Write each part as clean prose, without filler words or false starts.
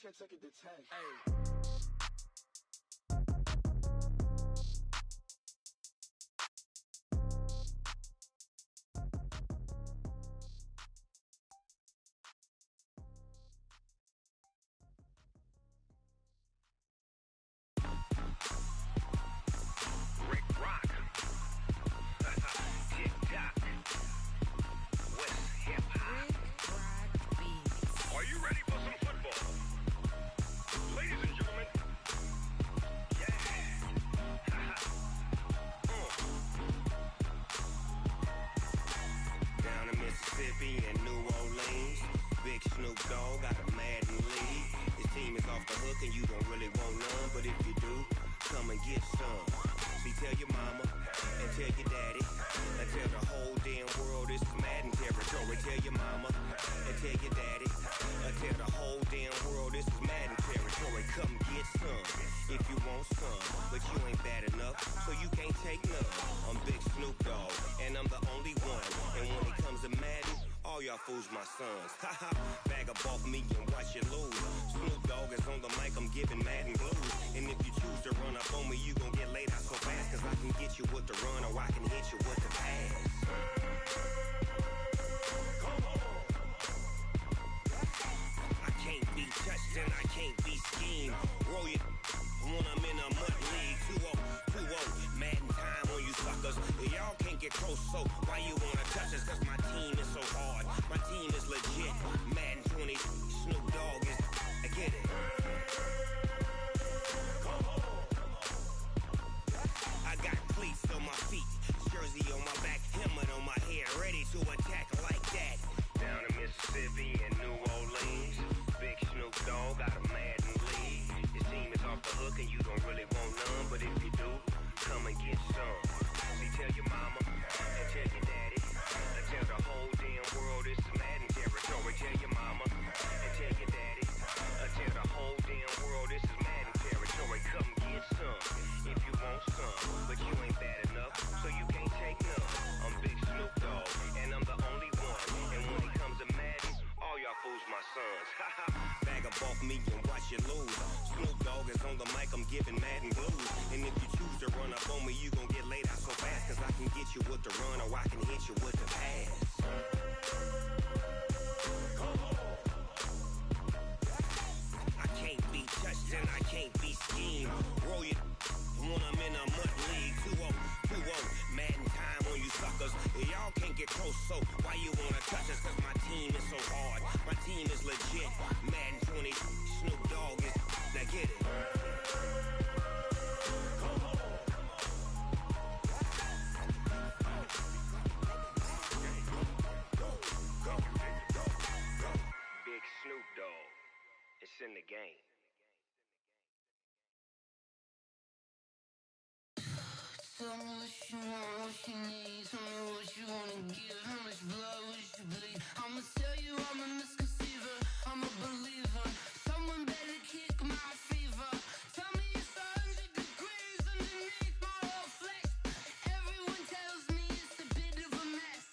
check it to 10. Hey. And you don't really want none, but if you do, come and get some. See, tell your mama and tell your daddy and tell the whole damn world this is Madden territory. Tell your mama and tell your daddy and tell the whole damn world this is Madden territory. Come get some if you want some, but you ain't bad enough, so you can't take none. I'm Big Snoop Dogg, and I'm the only one. And when it comes to Madden, all y'all fools my sons. Haha, bag up off me and watch you lose. Snoop Dogg is on the mic, I'm giving Madden blues. And if you choose to run up on me, you gon' get laid out so fast. Cause I can get you with the run or I can hit you with the pass. Come on. I can't be touched and I can't be schemed. Roll it when I'm in a mud league. 2-0, 2-0, Madden time on you suckers. Y'all can't get close, so why you wanna touch us? Cause my team is so hard, my team is legit. Madden 20, Snoop Dogg is, I get it. Come on. I got cleats on my feet, jersey on my back, helmet on my head, ready to attack like that. Down in Mississippi and New Orleans, Big Snoop Dogg got a Madden league. His team is off the hook and you don't really want none, but if you do, come and get some. See, tell your mama and tell your daddy and tell the whole damn world this is Madden territory. Tell your mama and tell your daddy and tell the whole damn world this is Madden territory. Come get some if you want some, but you ain't bad enough, so you can't take none. I'm Big Snoop Dogg, and I'm the only one. And when it comes to Madden, all y'all fools my sons. Bag up off me and watch you lose. Snoop Dogg is on the mic, I'm giving Madden blues. And if you choose to run up on me, you gon' get laid out so fast. Cause I can get you with the run or I can hit you with the pass. Come on. I can't be touched and I can't be schemed. Roll it when I'm in a mud league. 2-0, 2-0, Madden time on you suckers. Y'all can't get close, so why you wanna touch us? Cause my team is so hard, my team is legit. Madden 20, Snoop Dogg is, now get it. Come on. Go. Big Snoop Dogg, it's in the game. Tell me what you want, what you need. Tell me what you wanna give. How much blood would you bleed? I'ma tell you I'm a misconceiver, I'm a believer. Someone better kick my fever. Tell me it's 100 degrees underneath my whole flesh. Everyone tells me it's a bit of a mess.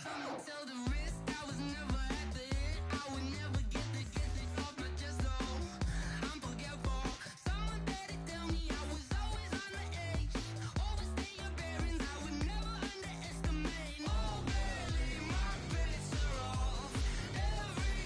I'ma tell the risk I was never at the end. I would never get it off my chest, though. I'm forgetful. Someone better tell me I was always on the edge. Overstay your bearings, I would never underestimate. Oh, barely, my bets are off. Every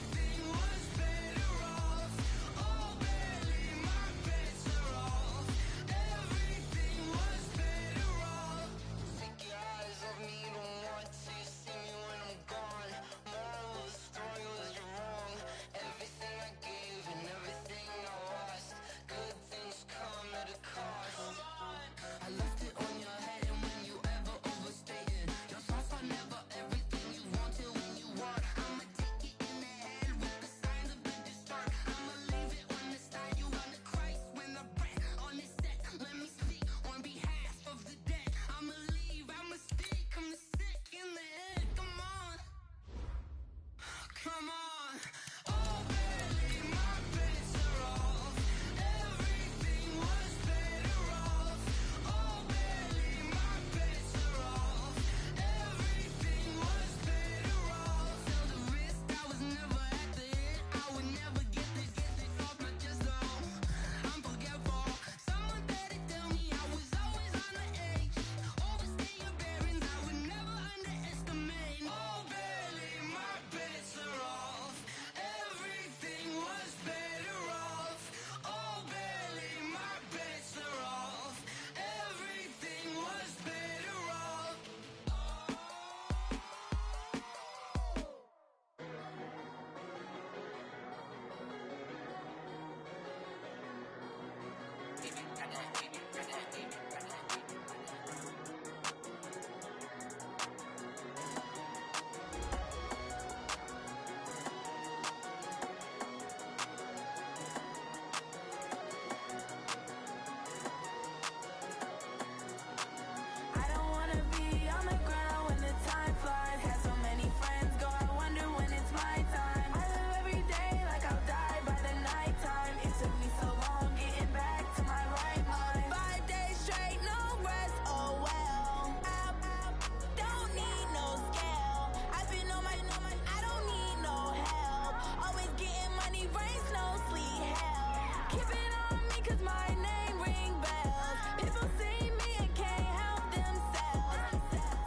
my name ring bells. People see me and can't help themselves.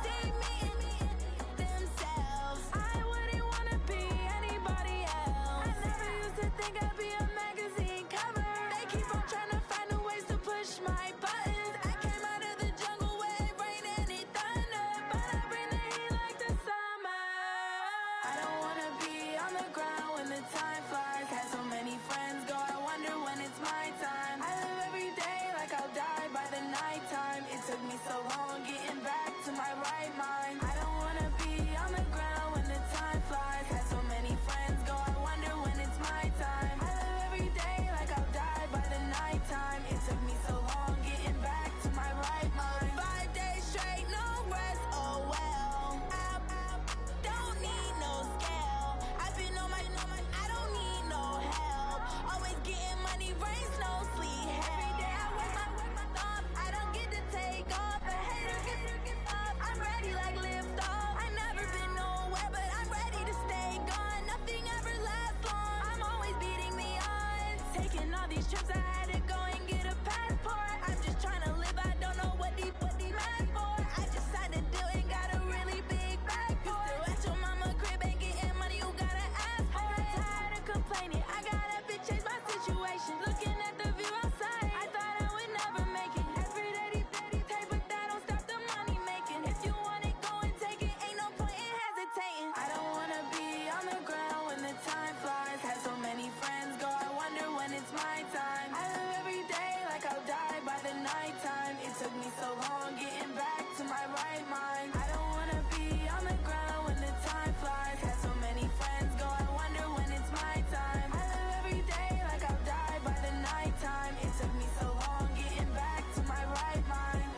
See me and themselves. I wouldn't wanna be anybody else. I never used to think I'd be a magazine cover. They keep on trying to find new ways to push my buttons. I came out of the jungle where it rained and it thunder, but I bring the heat like the summer. I don't wanna be on the ground when the time flies. Had so many friends go, I wonder when it's my time. I live every day like I'll die by the nighttime. It took me so long getting back to my right mind. I don't wanna be on the ground when the time flies. Had so many friends go, I wonder when it's my time. I live every day like I'll die by the nighttime. It took me so long getting back to my right mind. 5 days straight, no rest, oh well. I don't need no scale. I've been on my, I don't need no help. Always getting money, rains, no sleep. Every day I work my thumb. I don't get to take off. A hater get up. I'm ready like lift off. I never been nowhere, but I'm ready to stay gone. Nothing ever lasts long. I'm always beating the odds. Taking all these trips, I had to go and get a passport. I'm just trying to live. I don't know what the mad for. I just signed a deal and got a really big bag for it. At your mama crib ain't getting money, you gotta ask for it. Tired of complaining, I gotta change my situation. Looking at the view outside, I thought I would never make it. Every day they pay, but that don't stop the money making. If you want it, go and take it. Ain't no point in hesitating. I don't wanna be on the ground when the time flies. Had so many friends go, I wonder when it's my time. I live every day like I'll die by the nighttime. It took me so long getting back to my right mind. I don't wanna be on the ground when the time flies. Had so many friends go, I wonder when it's my time. I live every day like I'll die by the nighttime. It took me so long getting back to my right mind.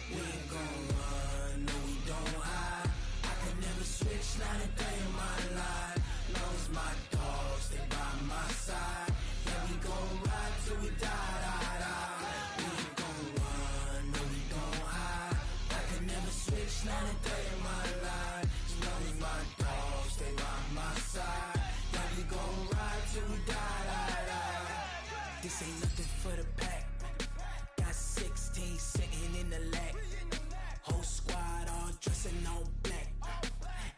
We ain't gon' run, no we don't hide. I can never switch, not a day in my life. Long as my dogs stay by my side. Yeah, we gon' ride till we die, die, die. We ain't gon' run, no we don't hide. I can never switch, not a day in my life. As long as my dogs stay by my side. Yeah, we gon' ride till we die, die, die. This ain't nothing for the pack. Got 16 sitting in the lag. Whole squad all dressing all black.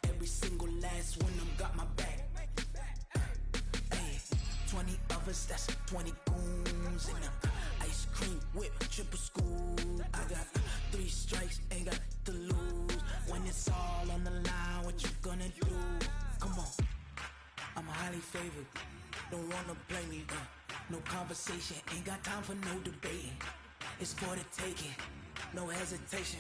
Every single last one of them got my back. Hey, 20 of us, that's 20 goons in them. Ice cream whip, triple scoop. I got 3 strikes, ain't got to lose. When it's all on the line, what you gonna do? Come on, I'm highly favored. Don't wanna play me, no conversation, ain't got time for no debating. It's for the taking, no hesitation.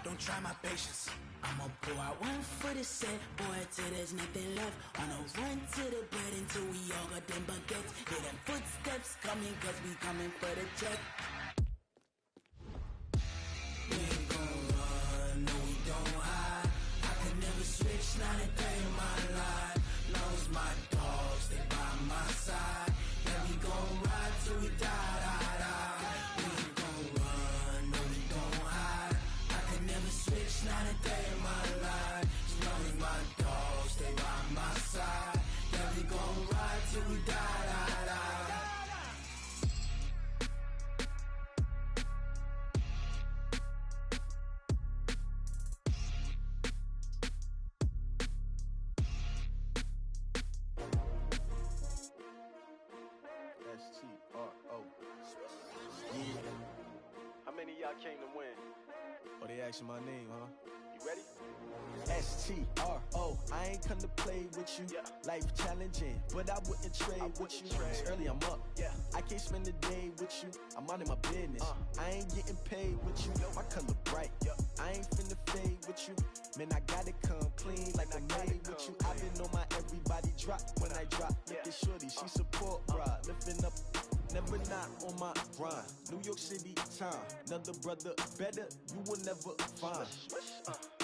Don't try my patience. I'ma pour out one for the set, boy, till there's nothing left. On a run to the bread until we all got them baguettes. Hear them footsteps coming, cause we coming for the check. We ain't gon' run, no we don't hide. I can never switch, not a day in my life. Long as my dogs stay by my side. Yeah, we gon' ride till we die, die, die. We ain't gon' run, no we don't hide. I can never switch, not a day in my life. As long as my dogs stay by my side. Yeah, we gon' ride till we die, die, die. STRO. Yeah. How many of y'all came to win? Oh, they asking my name, huh? You ready? STRO. I ain't come to play with you. Yeah. Life challenging, but I wouldn't trade with you. It's early, I'm up. Yeah. I can't spend the day with you. I'm minding my business. I ain't getting paid with you. My color bright. I ain't finna fade with you. Man, I gotta come clean like I made with you. I've been on my everybody drop when I drop. Look at shorty, she support, bruh. Lifting up never not on my grind. New York City time, another brother better, you will never find.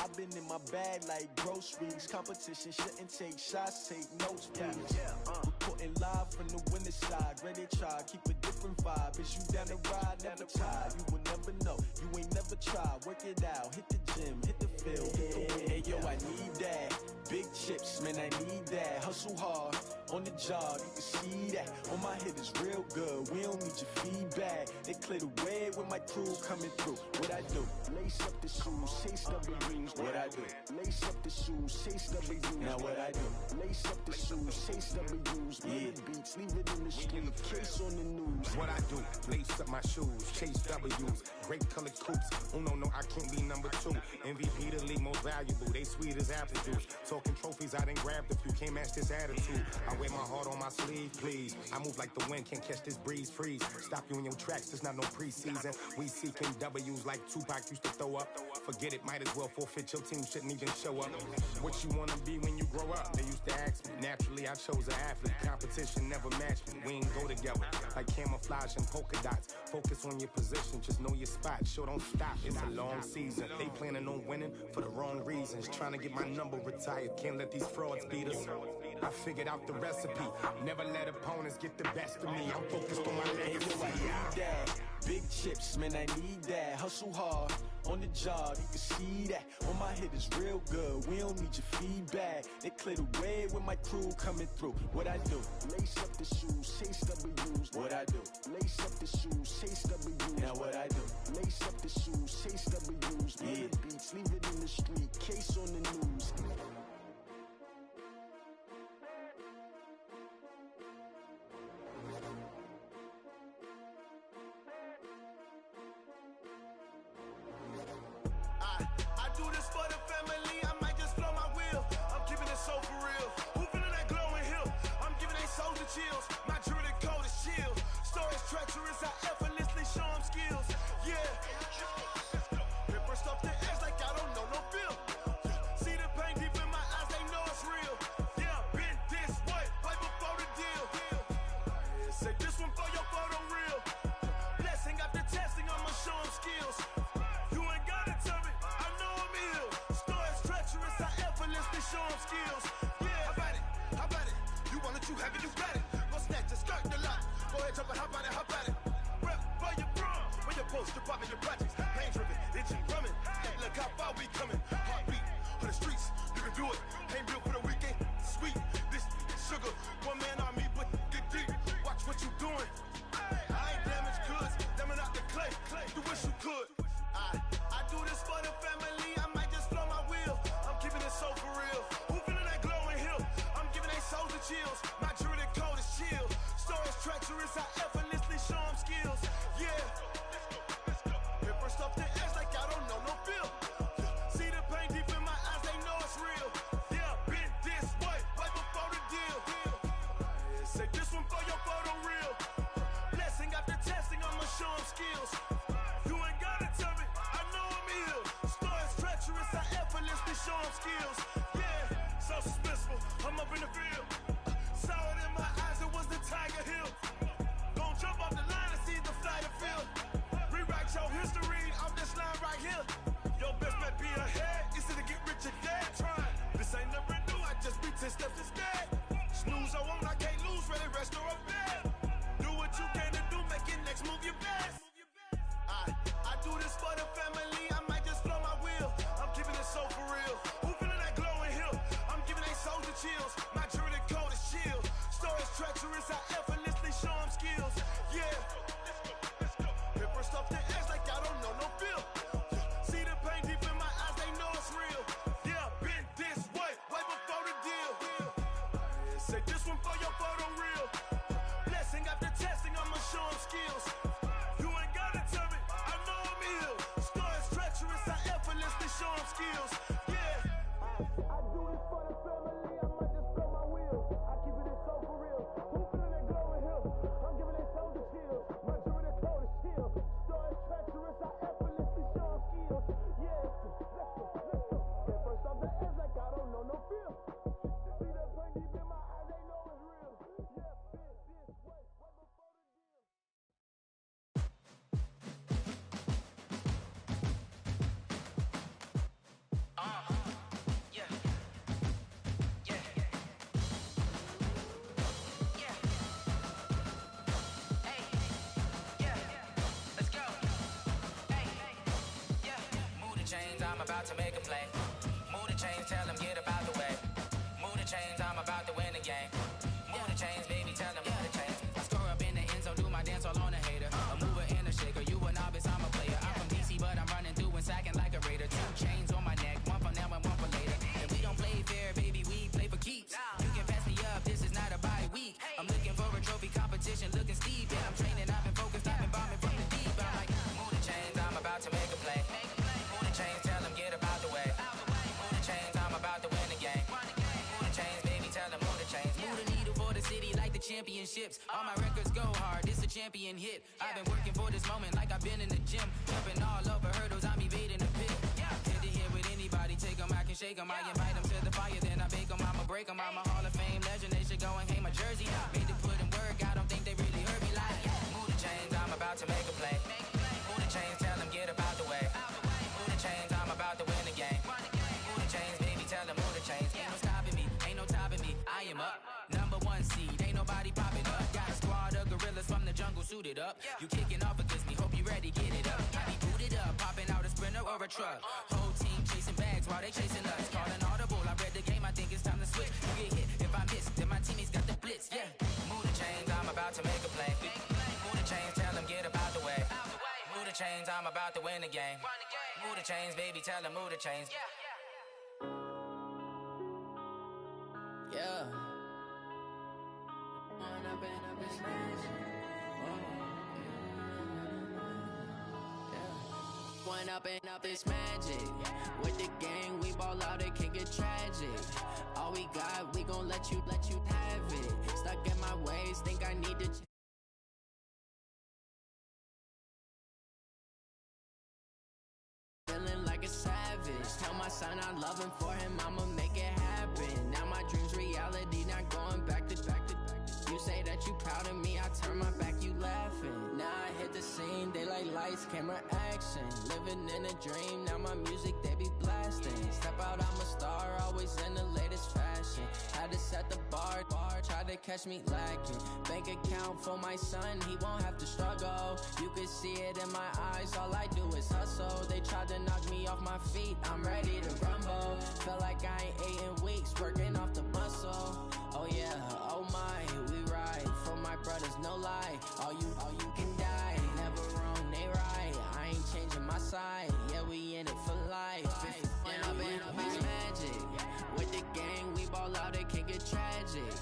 I've been in my bag like groceries. Competition shouldn't take shots, take notes, please. Reporting live from the winter side. Ready to try, keep a different vibe. Is you down the ride, never tired. You will never know, you ain't never tried. Work it out, hit the gym, hit the field. Hey yo, I need that. Big chips, man, I need that. Hustle hard, on the job, you can see that. On my head is real good, we don't need your feedback. They clear the way with my crew coming through. What I do? Lace up the shoes, chase W's. What I do? Lace up the shoes, chase W's. Now what I do? Lace up the shoes, chase W's. Yeah, beats, leave it in the street, case on the news. What I do? Lace up my shoes, chase W's. Great colored coops. Oh no, I can't be number 2. MVP the league most valuable. They sweet as apple juice. Talking trophies, I done grabbed a few. Can't match this attitude. I wear my heart on my sleeve, please. I move like the wind, can't catch this breeze, freeze. Stop you in your tracks, there's not no preseason. We seeking W's like Tupac used to throw up. Forget it, might as well forfeit. Your team shouldn't even show up. What you wanna be when you grow up? They used to ask me. Naturally, I chose an athlete. Competition never matched me. We ain't go together like camouflage and polka dots. Focus on your position, just know your spot. Sure, don't stop. It's a long season. They planning on winning for the wrong reasons. Trying to get my number retired. Can't let these frauds beat us. I figured out the recipe. Never let opponents get the best of me. I'm focused on my legacy. I need that. Big chips, man, I need that. Hustle hard, on the job, you can see that. On my head is real good, we don't need your feedback. They clear the way with my crew coming through. What I do? Lace up the shoes, chase W's. What I do? Lace up the shoes, chase W's. Now what I do? Lace up the shoes, chase W's. Yeah, beats, leave it in the street, case on the news. Chills. My jewelry coat is chill. Stories treacherous, I effortlessly show them skills. Yeah. Paper stuff the edge like I don't know no feel. See the pain deep in my eyes, they know it's real. Yeah, been this way, way before the deal. Say this one for your photo real. Blessing after testing, I'ma show them skills. You ain't gotta tell me, I know I'm ill. Stories treacherous, I effortlessly show them skills. Yeah, how about it? You want it, you have it, you got it. Go snatch it, skirt the lot. Go ahead, jump it, hop on it, hop on it. Rep for your brum, for your post, department, your projects. Pain driven, itching, drumming. Look how far we coming. Heartbeat for the streets, you can do it. Ain't built for the weekend, sweet. This sugar, one man army, but get deep. Watch what you doing. I ain't damaged goods, damn it out the clay. You wish you could. I do this for the family, I might just blow my wheel. I'm keeping it so for real. Who feeling that glowing hill? I'm giving they souls the chills. My jewelry coat is chill. Stories treacherous, I effortlessly show them skills. Yeah. Paper stuff the edge like I don't know no feel. See the pain deep in my eyes, they know it's real. Yeah, been this way, way before the deal. Say this one for your photo real. Blessing after testing, I'ma show them skills. You ain't gotta tell me, I know I'm ill. Stories treacherous, I effortlessly show them skills. Yeah, so suspenseful, I'm up in the field. Saw it in my eyes, it was the Tiger Hill. Gon' jump off the line and see the flight of field. Rewrite your history off this line right here. Your best bet be ahead, easy to get rich or dead trying. This ain't never new, I just be 10 steps instead. Snooze I won't, I can't lose, ready, rest or a bed. Do what you can to do, make your next move your best. I do this for the family, I might just blow my wheel. I'm keeping it so for real. Who feeling that glowing hill? I'm giving they souls the chills. My jewelry coat is chill. Stories treacherous, I effortlessly show them skills. Yeah. Paper stuff the edge like I don't know no feel. See the pain deep in my eyes, they know it's real. Yeah, been this way, way before the deal. Say this one for your photo real. Blessing after testing, I'ma show them skills. You ain't gotta tell me, I know I'm ill. Stories treacherous, I effortlessly show them skills. Yeah. I do this for the family, I might just blow my wheel. I keep it so for real. Who feeling that glowing hill? I'm giving they souls the chills. My jewelry coat is chill. Stories treacherous, I effortlessly show them skills. Yeah. Let's go. Get first off the edge like I don't know no feel. See the pain deep in my eyes, they know it's real. Yeah, this way, way before the deal. I'm about to make a play. Move the chains, tell them get up out the way. Move the chains, I'm about to win the game. Move the chains, baby, tell them move the chains. I score up in the end zone, do my dance all on a hater. A mover and a shaker, you a novice, I'm a player. I'm from DC, but I'm running through and sacking like a raider. 2 chains on my neck, one for now and one for later. And we don't play fair, baby, we play for keeps. You can pass me up, this is not a bye week. I'm looking for a trophy competition, looking steep. And I'm training, I've been focused, I've been bombing from the deep. I'm like, move the chains, I'm about to make a play. Move the chains, tell them get up out the way. Move the chains, I'm about to win the game. Move the chains, baby, tell them move the chains. Move the needle for the city like the championships. All my records go hard, this a champion hit. I've been working for this moment like I've been in the gym. Jumping all over hurdles, I'm evading the pit. Head to head with anybody, take them, I can shake them. I invite them to the fire, then I bake them, I'ma break them. I'm a Hall of Fame legend, they should go and hang my jersey. Made to put in work, I don't think they really heard me like. Move the chains, I'm about to make a play. Move the chains, tell them get up out the way. Move the chains, I'm about to win the game. Move the chains, baby, tell them move the chains. Ain't no stopping me, ain't no topping me, I am up. Number 1 seed, ain't nobody popping up. Got a squad of gorillas from the jungle suited up. You kicking off against me, hope you ready, get it up. I be booted up, popping out a Sprinter or a truck. Whole team chasing bags while they chasing us. Calling audible, I read the game, I think it's time to switch. You get hit, if I miss, then my teammates got the blitz, yeah. Move the chains, I'm about to make a play. Move the chains, tell them get up out the way. Move the chains, I'm about to win the game. Move the chains, baby, tell them move the chains. Yeah. One up and up is magic. With the gang, we ball out, it can get tragic. All we got, we gon' let you have it. Stuck in my ways, think I need to feeling like a savage. Tell my son I love him, for him I'ma make it happen. Now my dreams reality, not going back to. You say that you proud of me, I turn my back, you laughing. Now I hit the scene, they like lights, camera, action. Living in a dream, now my music, they be blasting. Step out, I'm a star, always in the latest fashion. Had to set the bar, try to catch me lacking. Bank account for my son, he won't have to struggle. You can see it in my eyes, all I do is hustle. They tried to knock me off my feet, I'm ready to rumble. Feel like I ain't ate in weeks, working off the muscle. Oh yeah, oh my, we ride for my brothers, no lie. All you can die, never wrong, they right. I ain't changing my side, yeah, we in it for life. When up and up is magic. With the gang, we ball out, it can get tragic.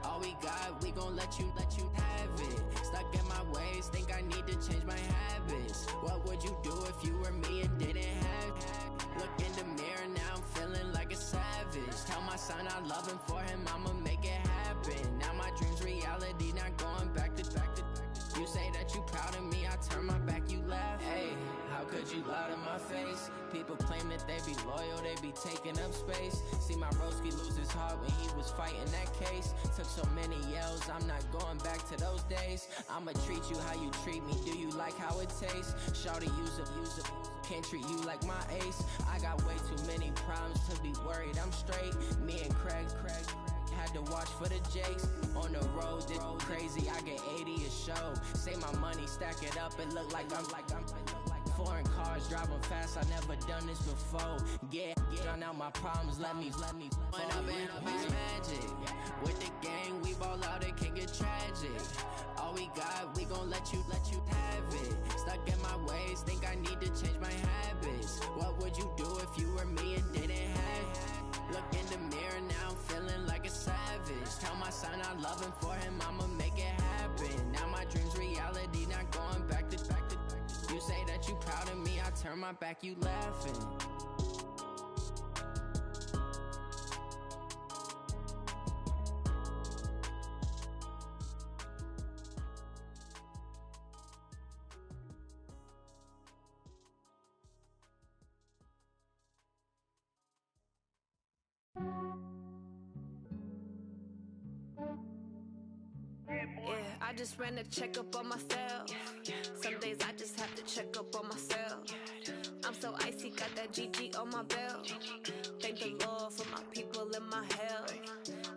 All we got, we gon' let you have it. Stuck in my ways, think I need to change my habits. What would you do if you were me and didn't have? Look in the mirror, now I'm feeling like a savage. Tell my son I love him, for him I'ma make it happen. Now my dreams reality, not going back to. You say that you proud of me, I turn my back, you laugh. Hey, how could you lie to my face? People claim that they be loyal, they be taking up space. See my broski lose his heart when he was fighting that case. Took so many yells, I'm not going back to those days. I'ma treat you how you treat me, do you like how it tastes? Shawty, use it, can't treat you like my ace. I got way too many problems to be worried, I'm straight. Me and Craig had to watch for the Jakes. On the road, this crazy, I get 80 a show. Say my money, stack it up, it look like I'm foreign cars, driving fast, I never done this before. Get drown out my problems, let me When up and up is magic. With the gang, we ball out, it can get tragic. All we got, we gon' let you have it. Stuck in my ways, think I need to change my habits. What would you do if you were me and didn't have? Look in the mirror, now I'm feeling like a savage. Tell my son I love him, for him I'ma make it happen. Now my dreams reality, not going back to. You say that you proud of me, I turn my back, you laughing. I just ran a checkup on myself. Some days I just have to check up on myself. I'm so icy, got that GG on my belt. Thank the Lord for my people in my health.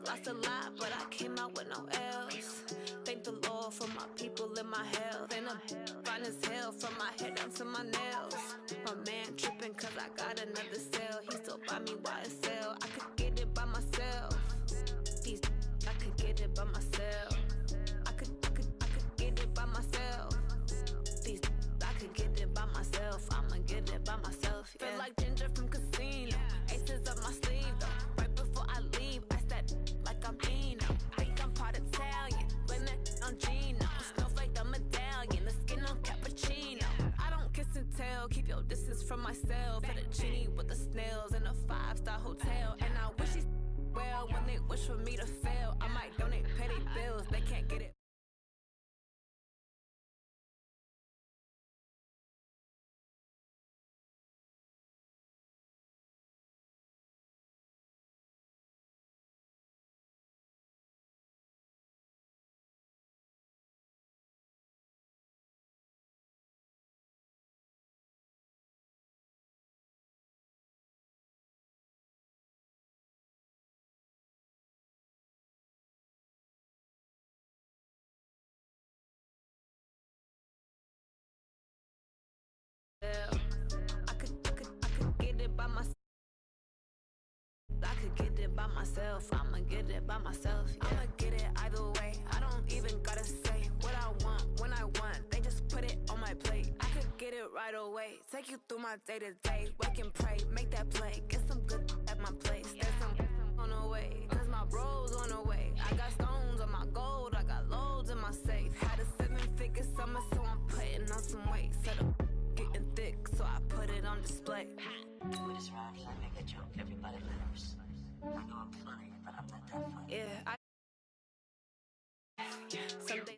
Lost a lot, but I came out with no else. Thank the Lord for my people in my health. And I'm fine as hell from my head down to my nails. My man tripping, cause I got another sale. He still buy me YSL. I could get it by myself. These I could get it by myself. I could get it by myself. These I could get it by myself. I'ma get it by myself. Yeah. Feel like Ginger from Casino. Aces up my sleeve though. Right before I leave, I said like I'm Pino. Think I'm part Italian. Blame that on Gino. Snowflake the medallion. The skin on cappuccino. I don't kiss and tell. Keep your distance from myself. Fettuccine with the snails in a 5-star hotel. And I wish he's well when they wish for me to fail. I might donate petty bills. They can't get it. I could get it by myself. I could get it by myself. I'ma get it by myself. Yeah. I'ma get it either way. I don't even gotta say what I want when I want. They just put it on my plate. I could get it right away. Take you through my day to day. Wake and pray, make that play. Get some good at my place. There's some on the way, cause my bro's on the way. I got stones on my gold. I got loads in my safe. Had a 7-figure summer, so I'm putting on some weight. Set up. Getting thick, so I put it on display. With this rhymes, I make a joke, everybody laughs. I know I'm funny, but I'm not that funny. Yeah, someday.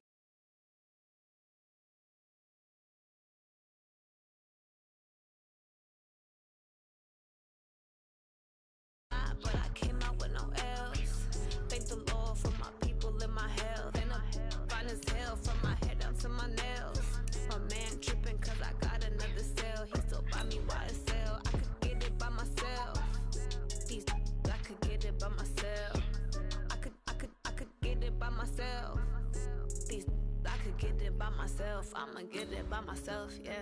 But I came out with no L's. Thank the Lord for my people in my health. And I'm fine as hell from my head down to my nails. My man tripping cause I got another sale. He still buy me YSL. I could get it by myself. These I could get it by myself. I could get it by myself. These I could get it by myself. I'ma get it by myself, yeah.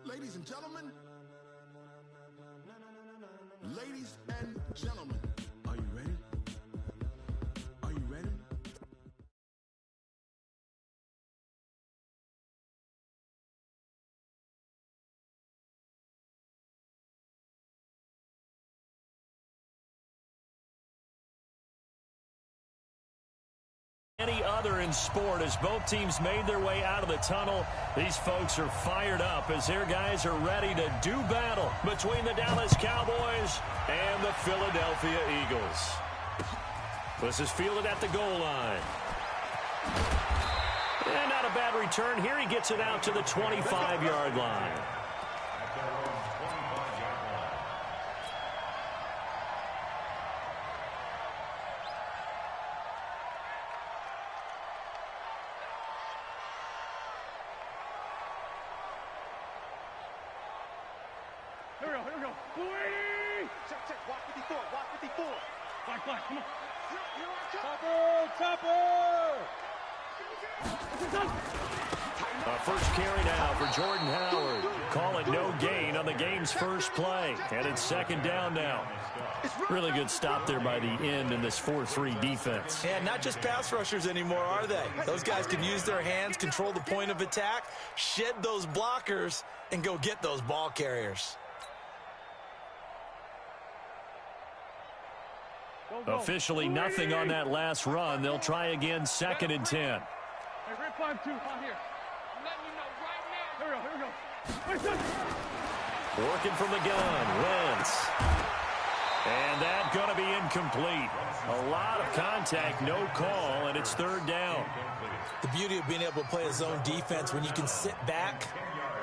Ladies and gentlemen, are you ready? Are you ready? Any other in sport as both teams made their way out of the tunnel. These folks are fired up as their guys are ready to do battle between the Dallas Cowboys and the Philadelphia Eagles. This is fielded at the goal line. And not a bad return here. He gets it out to the 25-yard line. Here we go. Check. Walk 54. Black, come on. Topper! First carry now for Jordan Howard. Call it no gain on the game's first play. And it's second down now. Really good stop there by the end in this 4-3 defense. Yeah, not just pass rushers anymore, are they? Those guys can use their hands, control the point of attack, shed those blockers, and go get those ball carriers. Officially nothing on that last run. They'll try again, 2nd and 10. Hey, red 5-2, out here. I'm letting you know right now. Here we go. Working from the gun, Wentz. And that's going to be incomplete. A lot of contact, no call, and it's 3rd down. The beauty of being able to play a zone defense when you can sit back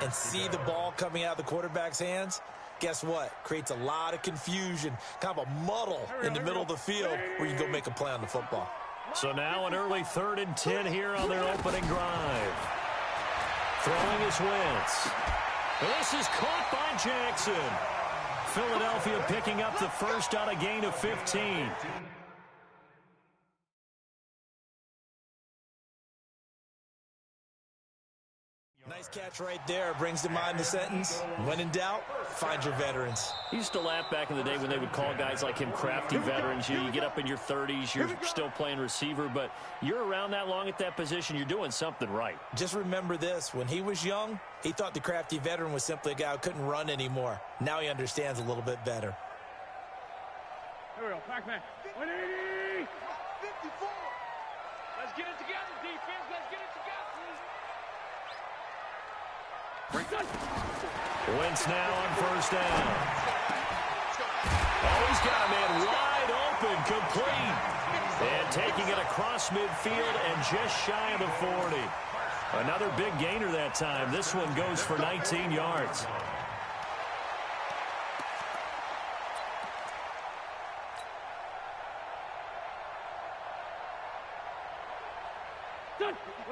and see the ball coming out of the quarterback's hands, guess what? Creates a lot of confusion, kind of a muddle in the middle of the field where you go make a play on the football. So now an early 3rd and 10 here on their opening drive. Throwing is Wentz. This is caught by Jackson. Philadelphia picking up the first on a gain of 15. Nice catch right there. Brings to mind the sentence, when in doubt, find your veterans. He used to laugh back in the day when they would call guys like him crafty veterans. You get up in your 30s, you're still playing receiver, but you're around that long at that position, you're doing something right. Just remember this. When he was young, he thought the crafty veteran was simply a guy who couldn't run anymore. Now he understands a little bit better. Here we go, Pac-Man. 180! 54! Let's get it together, defense. Let's get it together. Wentz now on first down. Oh, he's got a man wide open, complete. And taking it across midfield and just shy of the 40. Another big gainer that time. This one goes for 19 yards.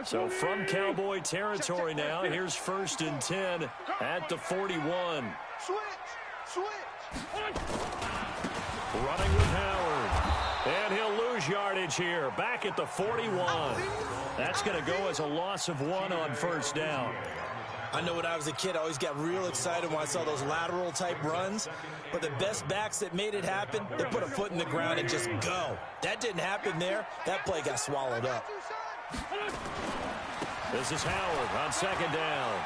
So from Cowboy territory now, here's 1st and 10 at the 41. Switch! Running with Howard. And he'll lose yardage here. Back at the 41. That's going to go as a loss of 1 on first down. I know when I was a kid, I always got real excited when I saw those lateral type runs. But the best backs that made it happen, they put a foot in the ground and just go. That didn't happen there. That play got swallowed up. This is Howard on 2nd down.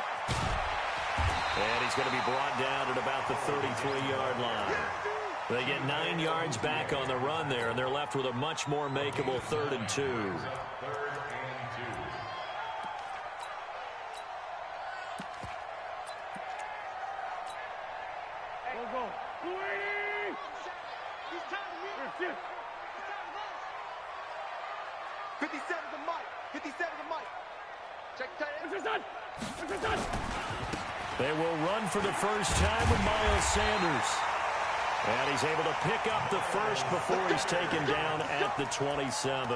And he's going to be brought down at about the 33-yard line. They get 9 yards back on the run there, and they're left with a much more makeable 3rd and 2. Go. 280! He's time to me. 57 to Mike. 57 to Mike. Check tight end. They will run for the first time with Miles Sanders. And he's able to pick up the first before he's taken down at the 27.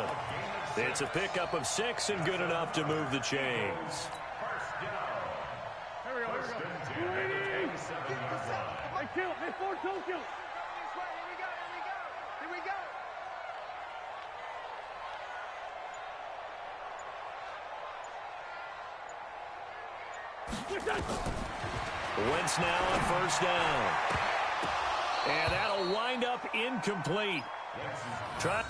It's a pickup of 6 and good enough to move the chains. Here we go. 280! They kill. They force toe kill. Here we go. Wentz now on first down. And that'll wind up incomplete. Try.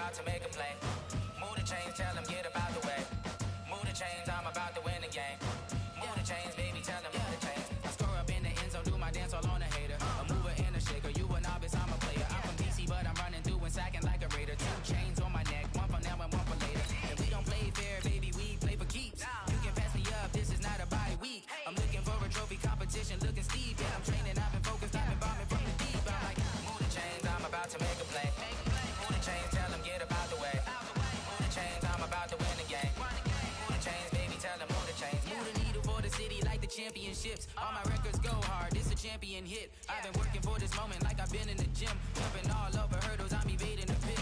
To make a play. Move the chains, tell them get up out the way. Move the chains, I'm about to win the game. Move the chains, baby, tell them move the chains. I score up in the end zone, do my dance all on a hater. A mover and a shaker, you a novice, I'm a player. I'm from DC, but I'm running through and sacking like a raider. 2 chains on my neck, 1 for now and 1 for later. And we don't play fair, baby, we play for keeps. You can pass me up, this is not a bye week. I'm looking for a trophy competition, looking steep. Yeah, I'm training, I've been focused, I've been bombing from the deep. I'm like, move the chains, I'm about to make a play. Move the chains, tell them get up out the way. Move the chains, I'm about to win the game. Move the chains, baby, tell them move the chains. Move the needle for the city like the championships. All my records go hard, this a champion hit. I've been working for this moment like I've been in the gym. Jumping all over hurdles, I'm evading the pit.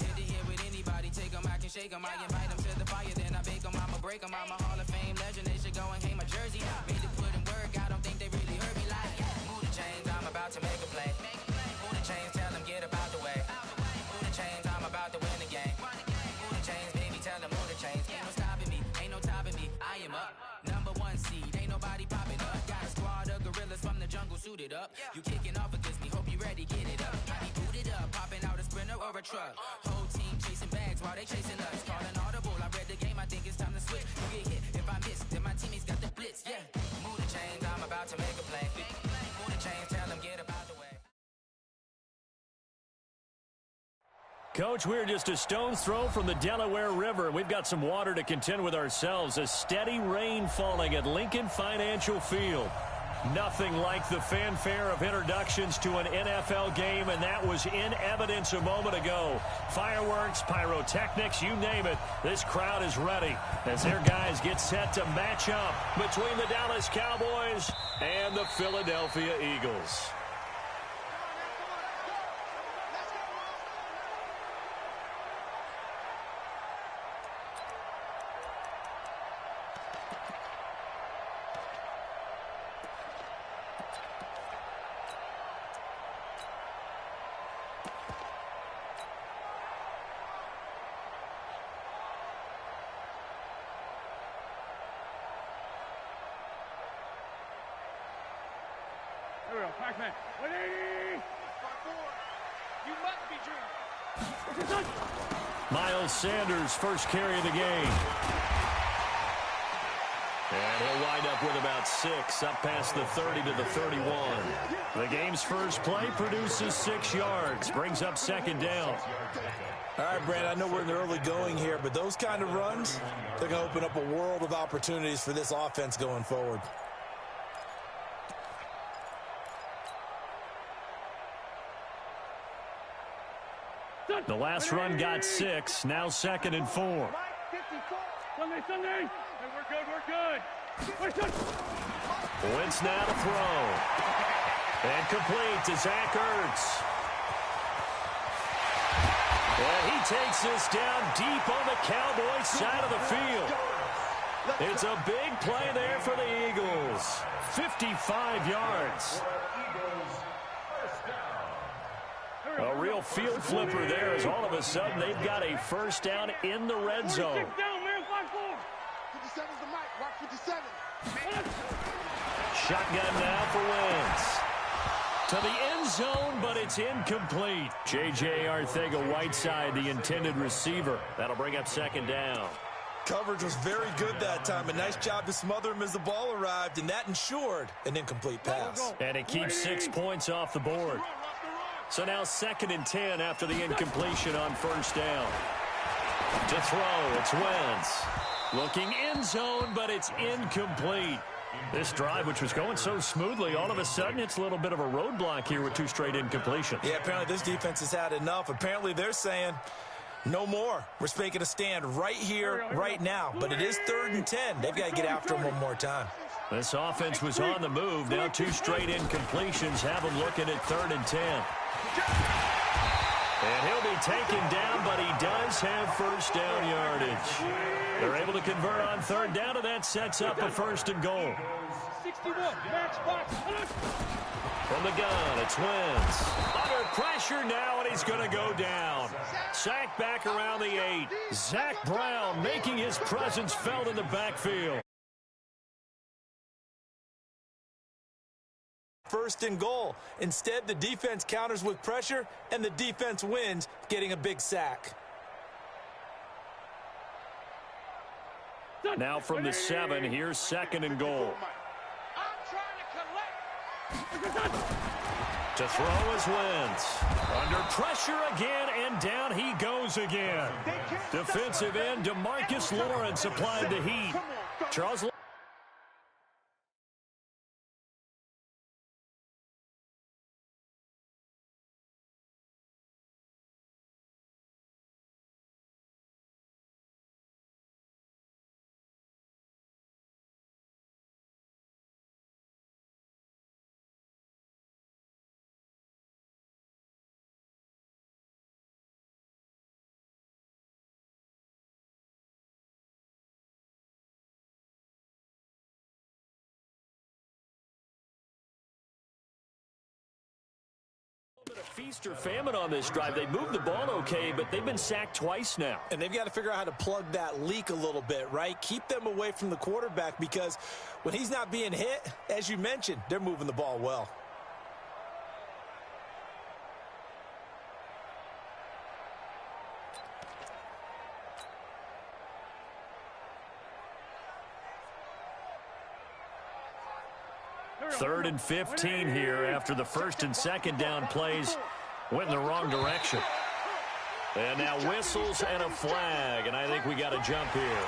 Hit to hit with anybody, take them, I can shake them. I invite them to the fire, then I bake them. I'ma break them, I'm a Hall of Fame legend. They should go and hang my jersey. Made to put in work, I don't think they really heard me like. Move the chains, I'm about to make a play. Move the chains, tell them get up out the way. Move the chains, I'm about to win the game. Move the chains, baby, tell them move the chains. Ain't no stopping me, ain't no topping me. I am up, #1 seed, ain't nobody popping up. Got a squad of gorillas from the jungle suited up. You kicking off against me, hope you ready, get it up. I be booted up, popping out a sprinter or a truck. Whole team chasing bags while they chasing us. Calling audible, I read the game, I think it's time to switch. You get hit, if I miss, then my teammates got the blitz, yeah. Move the chains, I'm about to make a play. Move the chains, tell them get up out the way. Coach, we're just a stone's throw from the Delaware River. We've got some water to contend with ourselves. A steady rain falling at Lincoln Financial Field. Nothing like the fanfare of introductions to an NFL game, and that was in evidence a moment ago. Fireworks, pyrotechnics, you name it. This crowd is ready as their guys get set to match up between the Dallas Cowboys and the Philadelphia Eagles. Pac-Man, 180! You must be dreaming. Miles Sanders, first carry of the game. And he'll wind up with about 6, up past the 30 to the 31. The game's first play produces 6 yards, brings up second down. All right, Brand, I know we're in the early going here, but those kind of runs, they're going to open up a world of opportunities for this offense going forward. The last run got 6, now 2nd and 4. Sunday. Hey, we're good. Wentz now to throw. And complete to Zach Ertz. And he takes this down deep on the Cowboys side of the field. It's a big play there for the Eagles. 55 yards. A real field flipper there as all of a sudden they've got a first down in the red zone. Shotgun now for Wentz. To the end zone, but it's incomplete. J.J. Arcega-Whiteside, the intended receiver. That'll bring up second down. Coverage was very good that time. A nice job to smother him as the ball arrived, and that ensured an incomplete pass. And it keeps 6 points off the board. So now 2nd and 10 after the incompletion on first down. To throw, it's Wentz. Looking end zone, but it's incomplete. This drive, which was going so smoothly, all of a sudden it's a little bit of a roadblock here with 2 straight incompletions. Yeah, apparently this defense has had enough. Apparently they're saying, no more. We're making a stand right here, right now. But it is 3rd and 10. They've got to get after him one more time. This offense was on the move. Now 2 straight incompletions have them looking at 3rd and 10. And he'll be taken down, but he does have first down yardage. They're able to convert on 3rd down, and that sets up a 1st and goal. 61, match box. From the gun, it's Wentz. Under pressure now, and he's going to go down. Sacked back around the 8. Zach Brown making his presence felt in the backfield. 1st and goal. Instead, the defense counters with pressure, and the defense wins, getting a big sack. Now from the 7, here's 2nd and goal. To throw is Wentz. Under pressure again, and down he goes again. Defensive end DeMarcus Lawrence applied the heat. Charles. Feast or famine on this drive. They moved the ball okay, but they've been sacked twice now. And they've got to figure out how to plug that leak a little bit, right? Keep them away from the quarterback, because when he's not being hit, as you mentioned, they're moving the ball well. Third and 15 here after the 1st and 2nd down plays went in the wrong direction. And now whistles and a flag, and I think we got a jump here.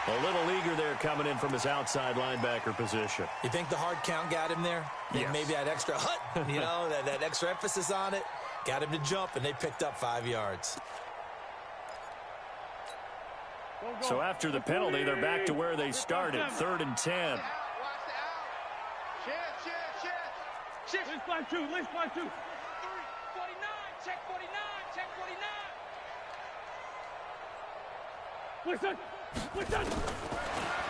A little eager there coming in from his outside linebacker position. You think the hard count got him there? Yes. Maybe that extra that extra emphasis on it got him to jump, and they picked up 5 yards. So after the penalty, they're back to where they started, 3rd and 10. Shift. Let's fly two. 49. Check 49. Listen.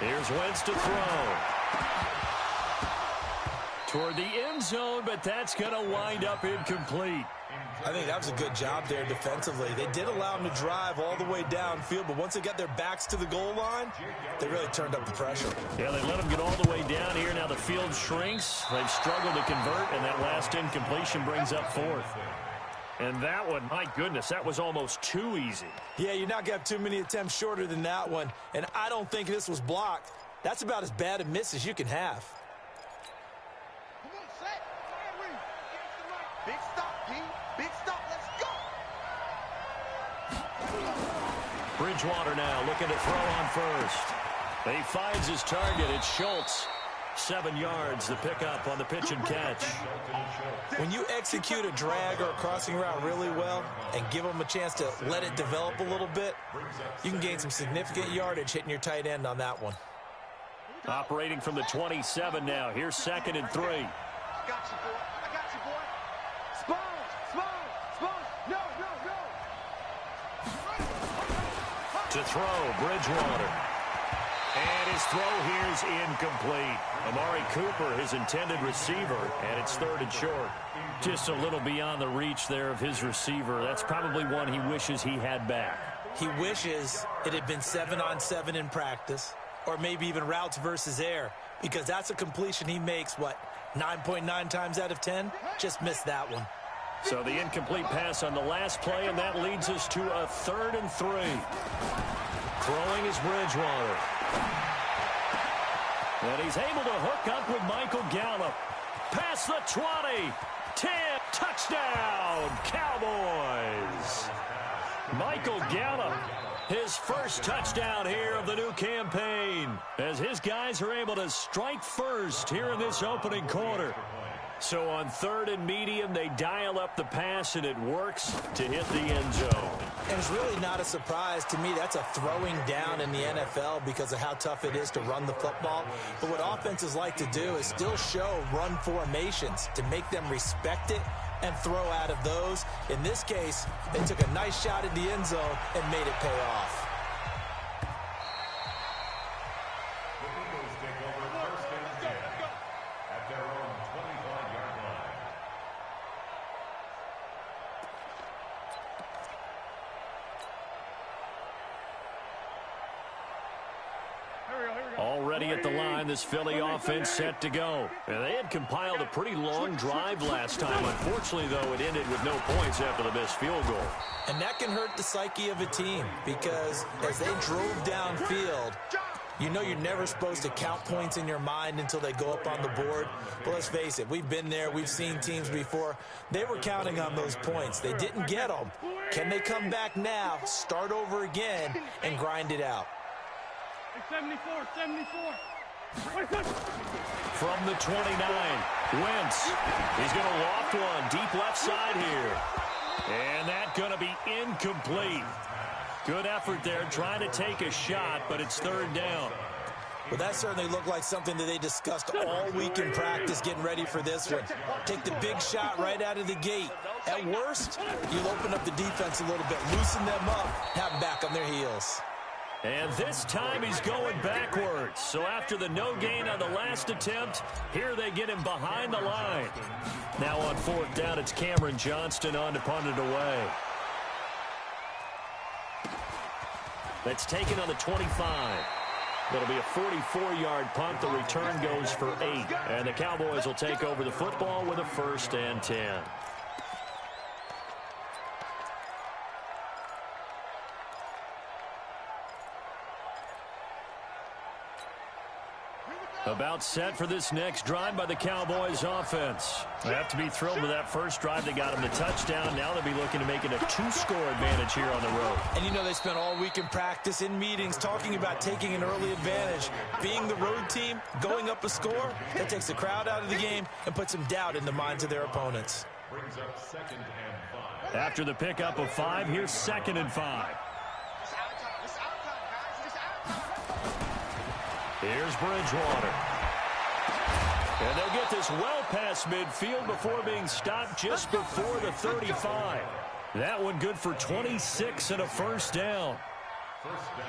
Here's Wentz to throw. Toward the end zone, but that's going to wind up incomplete. I think that was a good job there defensively. They did allow them to drive all the way downfield, but once they got their backs to the goal line, they really turned up the pressure. Yeah, they let them get all the way down here. Now the field shrinks. They've struggled to convert, and that last incompletion brings up 4th. And that one, my goodness, that was almost too easy. Yeah, you're not going to have too many attempts shorter than that one, and I don't think this was blocked. That's about as bad a miss as you can have. Big stop, D. Big stop. Let's go. Bridgewater now looking to throw on first. He finds his target. It's Schultz. 7 yards, the pickup on the pitch and catch. When you execute a drag or a crossing route really well and give them a chance to let it develop a little bit, you can gain some significant yardage hitting your tight end on that one. Operating from the 27 now. Here's 2nd and 3. I got you, boy. Spawn. No. To throw, Bridgewater. And his throw here is incomplete. Amari Cooper, his intended receiver, and it's 3rd and short. Just a little beyond the reach there of his receiver. That's probably one he wishes he had back. He wishes it had been 7-on-7 in practice, or maybe even routes versus air, because that's a completion he makes, 9.9 times out of 10? Just missed that one. So the incomplete pass on the last play, and that leads us to a 3rd and 3. Throwing is Bridgewater. And he's able to hook up with Michael Gallup. Past the 20. 10. Touchdown, Cowboys. Michael Gallup, his first touchdown here of the new campaign, as his guys are able to strike first here in this opening quarter. So on 3rd and medium, they dial up the pass, and it works to hit the end zone. And it's really not a surprise to me. That's a throwing down in the NFL because of how tough it is to run the football. But what offenses like to do is still show run formations to make them respect it and throw out of those. In this case, they took a nice shot at the end zone and made it pay off. Already at the line, this Philly offense set to go. And they had compiled a pretty long drive last time. Unfortunately, though, it ended with no points after the missed field goal. And that can hurt the psyche of a team because as they drove downfield, you know you're never supposed to count points in your mind until they go up on the board. But let's face it, we've been there. We've seen teams before. They were counting on those points. They didn't get them. Can they come back now, start over again, and grind it out? 74. From the 29, Wentz. He's going to loft one deep left side here. And that's going to be incomplete. Good effort there, trying to take a shot, but it's 3rd down. Well, that certainly looked like something that they discussed all week in practice getting ready for this one. Take the big shot right out of the gate. At worst, you'll open up the defense a little bit, loosen them up, have them back on their heels. And this time he's going backwards. So after the no gain on the last attempt, here they get him behind the line. Now on 4th down, it's Cameron Johnston on to punt it away. That's taken on the 25. That'll be a 44-yard punt. The return goes for 8. And the Cowboys will take over the football with a 1st and 10. About set for this next drive by the Cowboys offense. They have to be thrilled with that first drive. They got them the touchdown. Now they'll be looking to make it a 2-score advantage here on the road. And you know they spent all week in practice, in meetings, talking about taking an early advantage. Being the road team, going up a score, that takes the crowd out of the game and puts some doubt in the minds of their opponents. Brings up 2nd and 5. After the pickup of 5, here's 2nd and 5. Here's Bridgewater. And they'll get this well past midfield before being stopped just before the 35. That one good for 26 and a first down.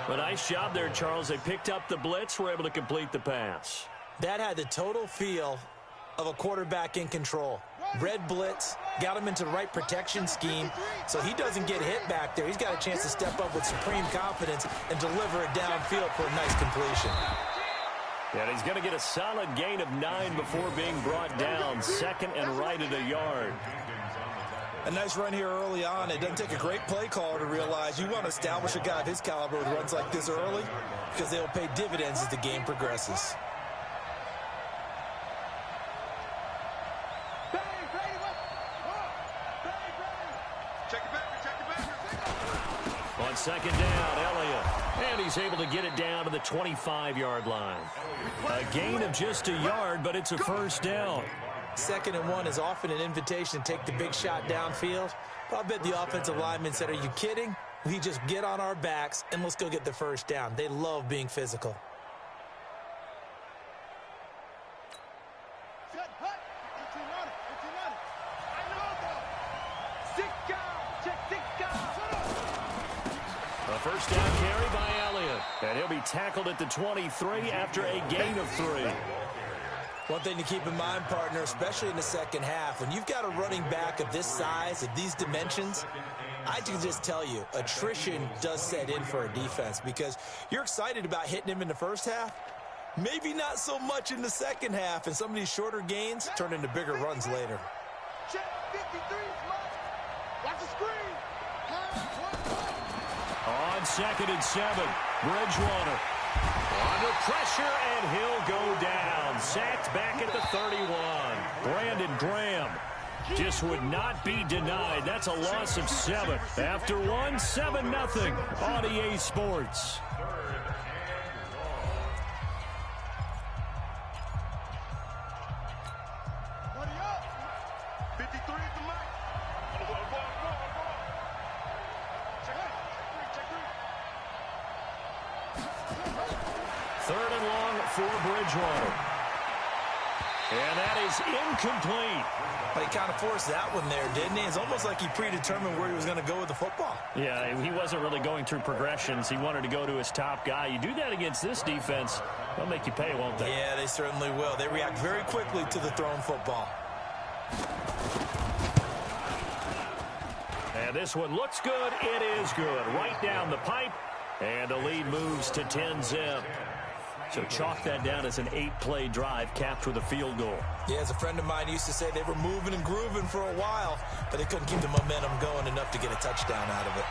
A nice job there, Charles. They picked up the blitz, were able to complete the pass. That had the total feel of a quarterback in control. Red blitz, got him into the right protection scheme, so he doesn't get hit back there. He's got a chance to step up with supreme confidence and deliver it downfield for a nice completion. And he's going to get a solid gain of 9 before being brought down. 2nd and right at a yard. A nice run here early on. It doesn't take a great play caller to realize you want to establish a guy of his caliber with runs like this early because they'll pay dividends as the game progresses. On 2nd down, Elliott. And he's able to get it down to the 25-yard line. A gain of just a yard, but it's a first down. 2nd and 1 is often an invitation to take the big shot downfield. But I bet the offensive lineman said, are you kidding? We just get on our backs and let's go get the first down. They love being physical. First down carry by Elliott. And he'll be tackled at the 23 after a gain of 3. One thing to keep in mind, partner, especially in the second half, when you've got a running back of this size, of these dimensions, I can just tell you, attrition does set in for a defense because you're excited about hitting him in the first half. Maybe not so much in the second half, and some of these shorter gains turn into bigger runs later. Check 53 watch the screen. On 2nd and 7, Bridgewater under pressure, and he'll go down. Sacked back at the 31. Brandon Graham just would not be denied. That's a loss of 7. After 1, 7-0 on EA Sports. For Bridgewater. And that is incomplete. But he kind of forced that one there, didn't he? It's almost like he predetermined where he was going to go with the football. Yeah, he wasn't really going through progressions. He wanted to go to his top guy. You do that against this defense, they'll make you pay, won't they? Yeah, they certainly will. They react very quickly to the thrown football. And this one looks good. It is good. Right down the pipe. And the lead moves to 10-0. So chalk that down as an 8-play drive capped with a field goal. Yeah, as a friend of mine used to say, they were moving and grooving for a while, but they couldn't keep the momentum going enough to get a touchdown out of it.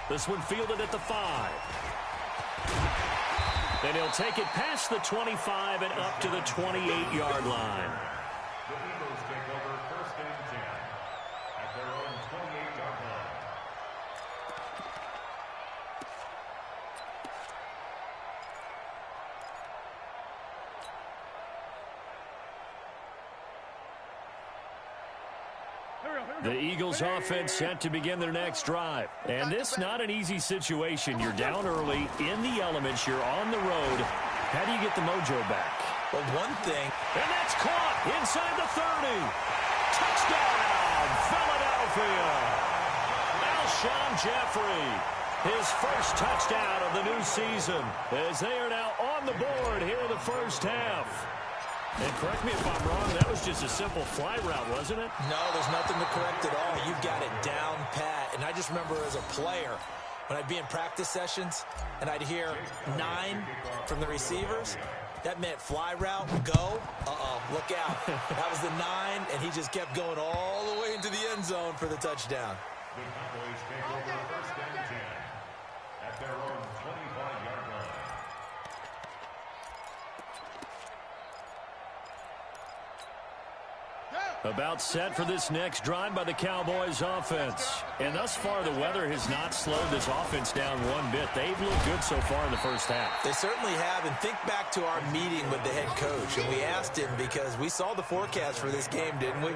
This one fielded at the 5. And he'll take it past the 25 and up to the 28-yard line. The Eagles take over 1st and 10 at their own 28-yard line. The Eagles offense set to begin their next drive. And this not an easy situation. You're down early, in the elements, you're on the road. How do you get the mojo back? Well, one thing. And that's caught inside the 30. Touchdown, Philadelphia. Alshon Jeffrey, his first touchdown of the new season, as they are now on the board here in the first half. And correct me if I'm wrong, that was just a simple fly route, wasn't it? No, there's nothing to correct at all. You've got it down pat. And I just remember as a player, when I'd be in practice sessions and I'd hear 9 from the receivers, that meant fly route, go. Look out. That was the 9, and he just kept going all the way into the end zone for the touchdown. The Cowboys take over 1st and 10 at their own 25-yard line. About set for this next drive by the Cowboys offense. And thus far, the weather has not slowed this offense down one bit. They've looked good so far in the first half. They certainly have. And think back to our meeting with the head coach. And we asked him, because we saw the forecast for this game, didn't we?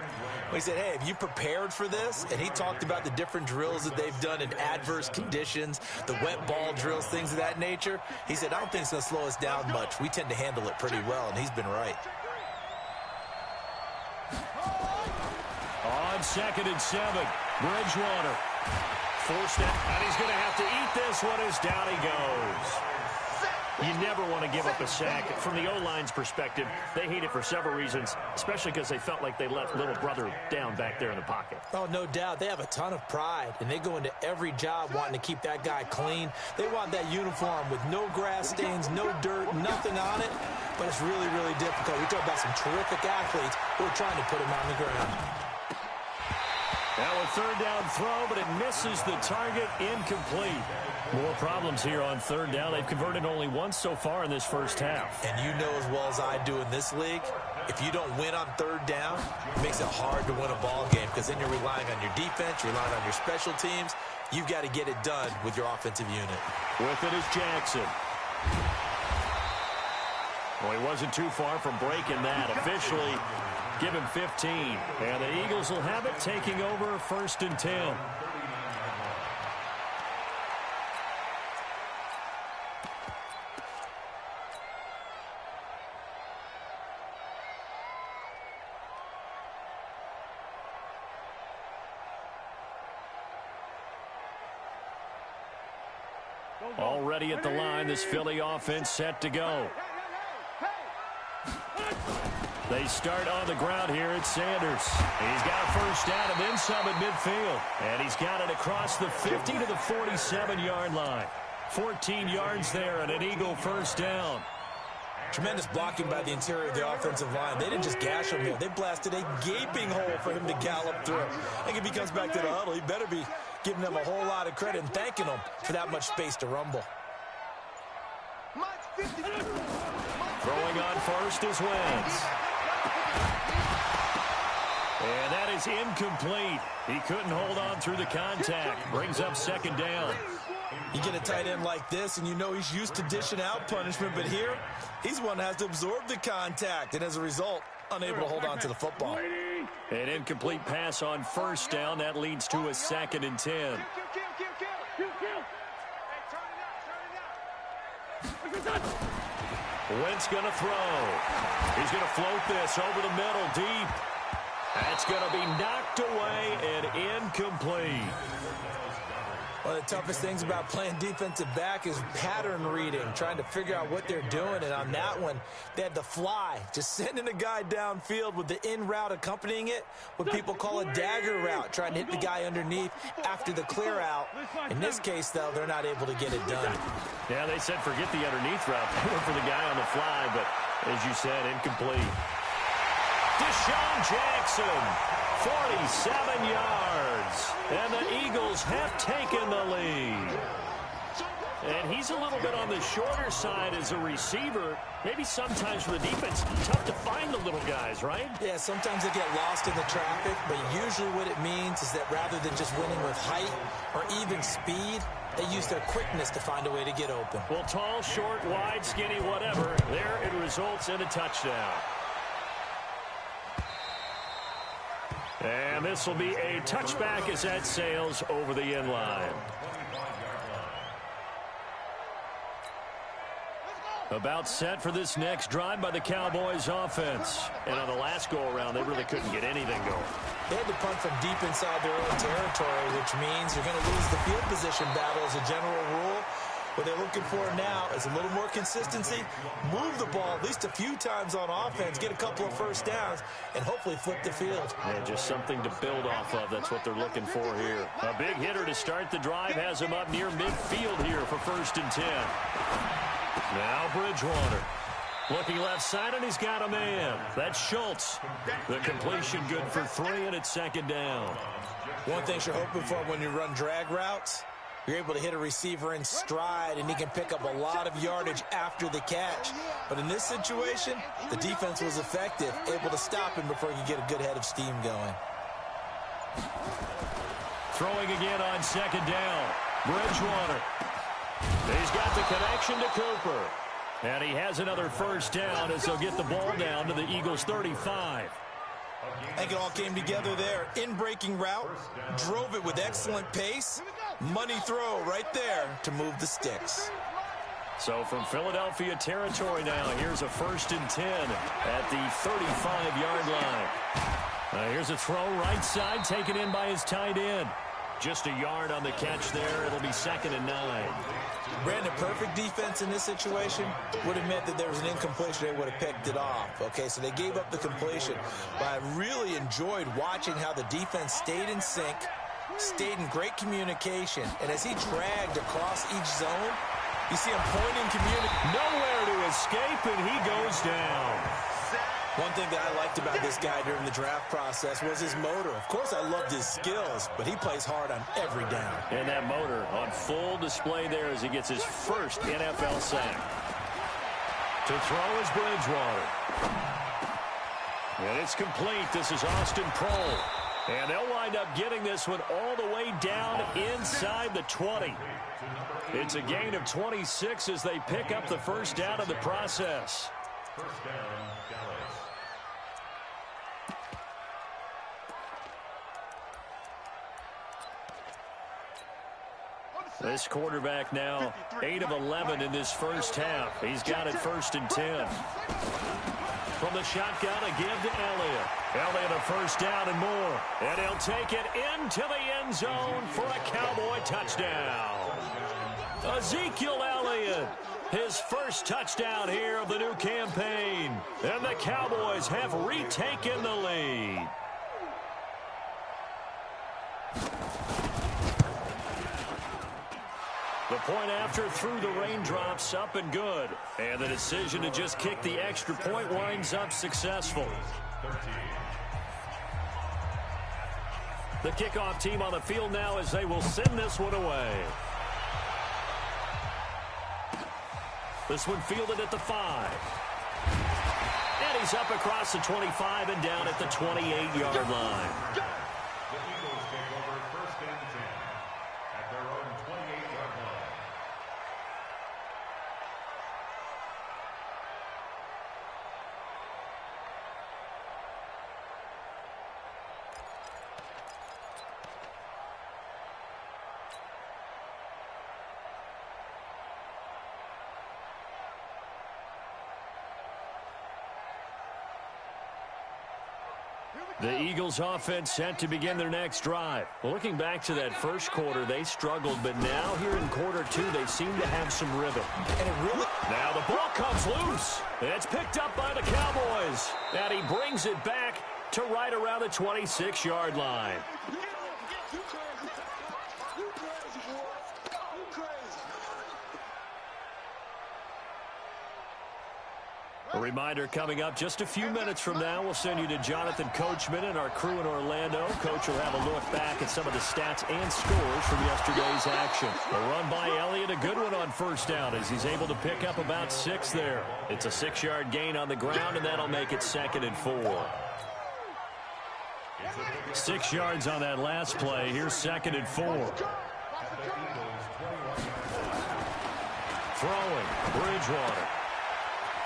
We said, hey, have you prepared for this? And he talked about the different drills that they've done in adverse conditions, the wet ball drills, things of that nature. He said, I don't think it's going to slow us down much. We tend to handle it pretty well, and he's been right. On 2nd and 7, Bridgewater forced it, and he's going to have to eat this one as down he goes. You never want to give up a sack. From the O-line's perspective, they hate it for several reasons, especially because they felt like they left little brother down back there in the pocket. Oh, no doubt. They have a ton of pride, and they go into every job wanting to keep that guy clean. They want that uniform with no grass stains, no dirt, nothing on it, but it's really, really difficult. We talk about some terrific athletes who are trying to put him on the ground. Now a 3rd down throw, but it misses the target, incomplete. More problems here on 3rd down. They've converted only once so far in this first half. And you know as well as I do in this league, if you don't win on 3rd down, it makes it hard to win a ball game, because then you're relying on your defense, you're relying on your special teams. You've got to get it done with your offensive unit. With it is Jackson. Well, he wasn't too far from breaking that. Officially, give him 15. And the Eagles will have it, taking over 1st and 10. Already at the line, this Philly offense set to go. They start on the ground here at Sanders. He's got a 1st down and then some at midfield. And he's got it across the 50 to the 47-yard line. 14 yards there and an Eagle 1st down. Tremendous blocking by the interior of the offensive line. They didn't just gash him there. They blasted a gaping hole for him to gallop through. I think if he comes back to the huddle, he better be giving them a whole lot of credit and thanking them for that much space to rumble. Throwing on 1st is Wentz. And that is incomplete. He couldn't hold on through the contact. Brings up 2nd down. You get a tight end like this, and you know he's used to dishing out punishment, but here, he's one that has to absorb the contact, and as a result, unable to hold on to the football. An incomplete pass on 1st down. That leads to a 2nd and 10. Wentz going to throw. He's going to float this over the middle, deep. That's going to be knocked away and incomplete. One of the toughest things about playing defensive back is pattern reading, trying to figure out what they're doing. And on that one, they had the fly, just sending a guy downfield with the in route accompanying it, what people call a dagger route, trying to hit the guy underneath after the clear out. In this case, though, they're not able to get it done. Yeah, they said forget the underneath route. They went for the guy on the fly, but as you said, incomplete. Deshaun Jackson, 47 yards, and the Eagles have taken the lead. And he's a little bit on the shorter side as a receiver. Maybe sometimes for the defense, tough to find the little guys, right? Yeah, sometimes they get lost in the traffic, but usually what it means is that rather than just winning with height or even speed, they use their quickness to find a way to get open. Well, tall, short, wide, skinny, whatever, there it results in a touchdown. And this will be a touchback as that sails over the end line. About set for this next drive by the Cowboys offense. And on the last go-around, they really couldn't get anything going. They had to punt from deep inside their own territory, which means you're going to lose the field position battle as a general rule. What they're looking for now is a little more consistency, move the ball at least a few times on offense, get a couple of first downs, and hopefully flip the field. Yeah, just something to build off of. That's what they're looking for here. A big hitter to start the drive has him up near midfield here for 1st and 10. Now Bridgewater. Looking left side, and he's got a man. That's Schultz. The completion good for 3, and it's 2nd down. One thing you're hoping for when you run drag routes, You're able to hit a receiver in stride, and he can pick up a lot of yardage after the catch. But in this situation, the defense was effective, able to stop him before he could get a good head of steam going. Throwing again on second down. Bridgewater. He's got the connection to Cooper. And he has another first down as they'll get the ball down to the Eagles' 35. I think it all came together there. In-breaking route, drove it with excellent pace. Money throw right there to move the sticks. So from Philadelphia territory now, here's a 1st and 10 at the 35-yard line. Here's a throw right side, taken in by his tight end. Just a yard on the catch there. It'll be 2nd and 9. Brandon, perfect defense in this situation would have meant that there was an incompletion. They would have picked it off. Okay, so they gave up the completion. But I really enjoyed watching how the defense stayed in sync, stayed in great communication. And as he dragged across each zone, you see him pointing communication. Nowhere to escape, and he goes down. One thing that I liked about this guy during the draft process was his motor. Of course, I loved his skills, but he plays hard on every down. And that motor on full display there as he gets his first NFL sack. To throw is Bridgewater. And it's complete. This is Austin Prohl. And they'll wind up getting this one all the way down inside the 20. It's a gain of 26 as they pick up the first down of the process. First down, Dallas. This quarterback now 8 of 11 in this first half. He's got it 1st and 10. From the shotgun, a give to Elliott. Elliott a first down and more. And he'll take it into the end zone for a Cowboy touchdown. Ezekiel Elliott, his first touchdown here of the new campaign. And the Cowboys have retaken the lead. The point after through the raindrops, up and good. And the decision to just kick the extra point winds up successful. The kickoff team on the field now as they will send this one away. This one fielded at the 5. And he's up across the 25 and down at the 28-yard line. The Eagles take over 1st and 10 at their own 28-yard line. The Eagles offense set to begin their next drive. Well, looking back to that first quarter, they struggled, but now here in quarter 2, they seem to have some rhythm. And it really... Now the ball comes loose. It's picked up by the Cowboys. And he brings it back to right around the 26-yard line. A reminder coming up just a few minutes from now, we'll send you to Jonathan Coachman and our crew in Orlando. Coach will have a look back at some of the stats and scores from yesterday's action. A run by Elliott, a good one on first down as he's able to pick up about 6 there. It's a 6-yard gain on the ground, and that'll make it 2nd and 4. 6 yards on that last play. Here's 2nd and 4. Throwing, Bridgewater.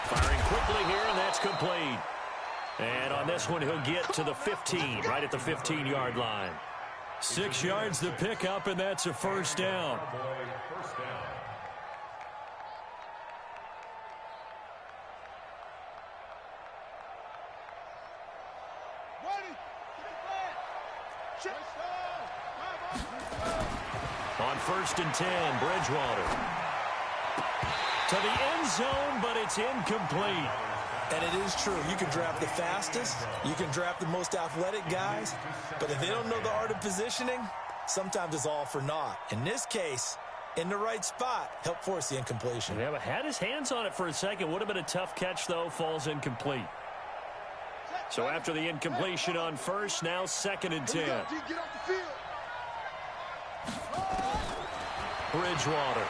Firing quickly here, and that's complete. And on this one, he'll get to the 15, right at the 15-yard line. 6 yards to pick up, and that's a first down. On 1st and 10, Bridgewater. To the end zone, but it's incomplete. And it is true. You can draft the fastest. You can draft the most athletic guys. But if they don't know the art of positioning, sometimes it's all for naught. In this case, in the right spot, helped force the incompletion. Yeah, but had his hands on it for a second. Would have been a tough catch, though. Falls incomplete. So after the incompletion on first, now 2nd and 10. Bridgewater.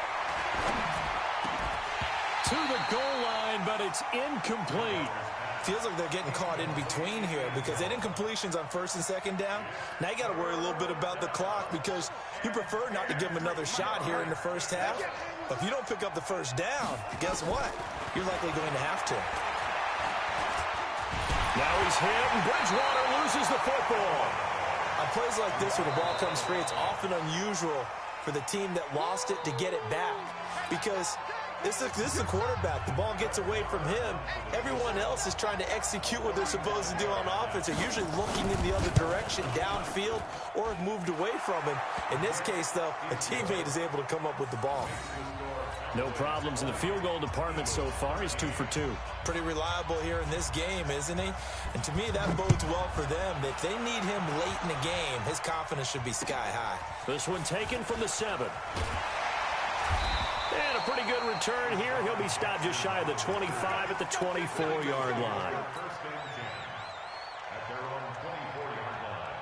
To the goal line, but it's incomplete. Feels like they're getting caught in between here because they didn't completions on first and second down. Now you got to worry a little bit about the clock because you prefer not to give them another shot here in the first half. But if you don't pick up the first down, guess what? You're likely going to have to. Now he's hit, and Bridgewater loses the football. On plays like this where the ball comes free, it's often unusual for the team that lost it to get it back because this is a quarterback. The ball gets away from him. Everyone else is trying to execute what they're supposed to do on offense. They're usually looking in the other direction, downfield, or have moved away from him. In this case, though, a teammate is able to come up with the ball. No problems in the field goal department so far. He's 2 for 2. Pretty reliable here in this game, isn't he? And to me, that bodes well for them. If they need him late in the game, his confidence should be sky high. This one taken from the 7. And a pretty good return here. He'll be stopped just shy of the 25 at the 24-yard line. First and 10 at their own 24-yard line.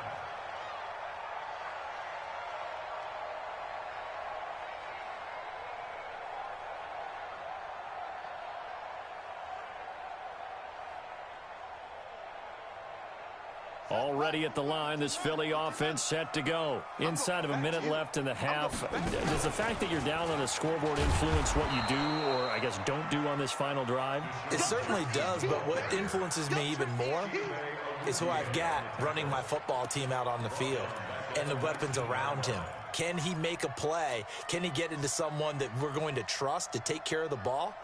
Already at the line, this Philly offense set to go. Inside of a minute left in the half. Does the fact that you're down on the scoreboard influence what you do or, I guess, don't do on this final drive? It certainly does, but what influences me even more is who I've got running my football team out on the field and the weapons around him. Can he make a play? Can he get into someone that we're going to trust to take care of the ball?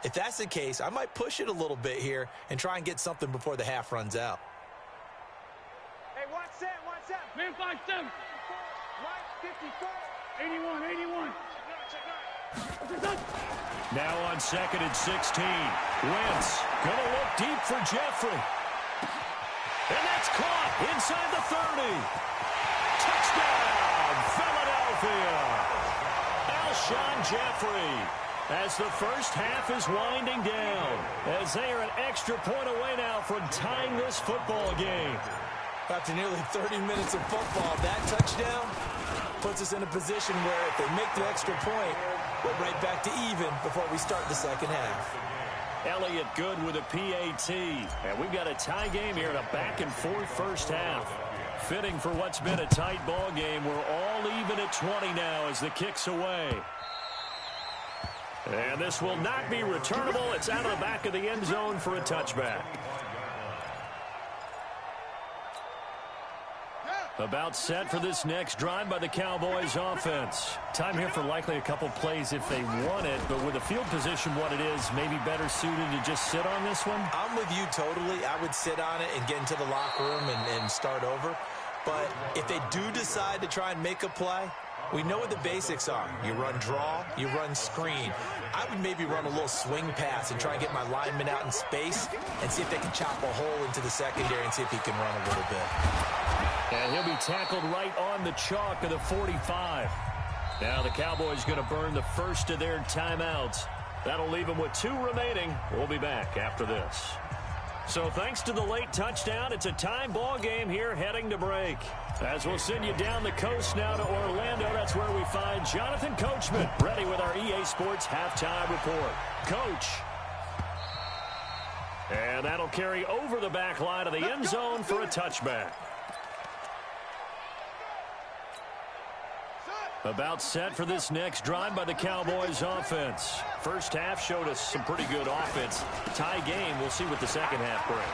If that's the case, I might push it a little bit here and try and get something before the half runs out. Man 5-7. 54. 81. Now on 2nd and 16. Wentz gonna look deep for Jeffrey. And that's caught inside the 30. Touchdown, Philadelphia. Alshon Jeffrey as the first half is winding down. As they are an extra point away now from tying this football game. After nearly 30 minutes of football, that touchdown puts us in a position where if they make the extra point, we're right back to even before we start the second half. Elliott good with a PAT. And we've got a tie game here in a back-and-forth first half. Fitting for what's been a tight ball game. We're all even at 20 now as the kick's away. And this will not be returnable. It's out of the back of the end zone for a touchback. About set for this next drive by the Cowboys offense. Time here for likely a couple plays if they want it, but with the field position what it is, maybe better suited to just sit on this one? I'm with you totally. I would sit on it and get into the locker room and start over. But if they do decide to try and make a play, we know what the basics are. You run draw, you run screen. I would maybe run a little swing pass and try and get my lineman out in space and see if they can chop a hole into the secondary and see if he can run a little bit. And he'll be tackled right on the chalk of the 45. Now the Cowboys going to burn the first of their timeouts. That'll leave them with 2 remaining. We'll be back after this. So thanks to the late touchdown, it's a tie ball game here heading to break. As we'll send you down the coast now to Orlando, that's where we find Jonathan Coachman ready with our EA Sports halftime report. Coach. And that'll carry over the back line of the end zone for a touchback. About set for this next drive by the Cowboys offense. First half showed us some pretty good offense. Tie game, we'll see what the second half brings.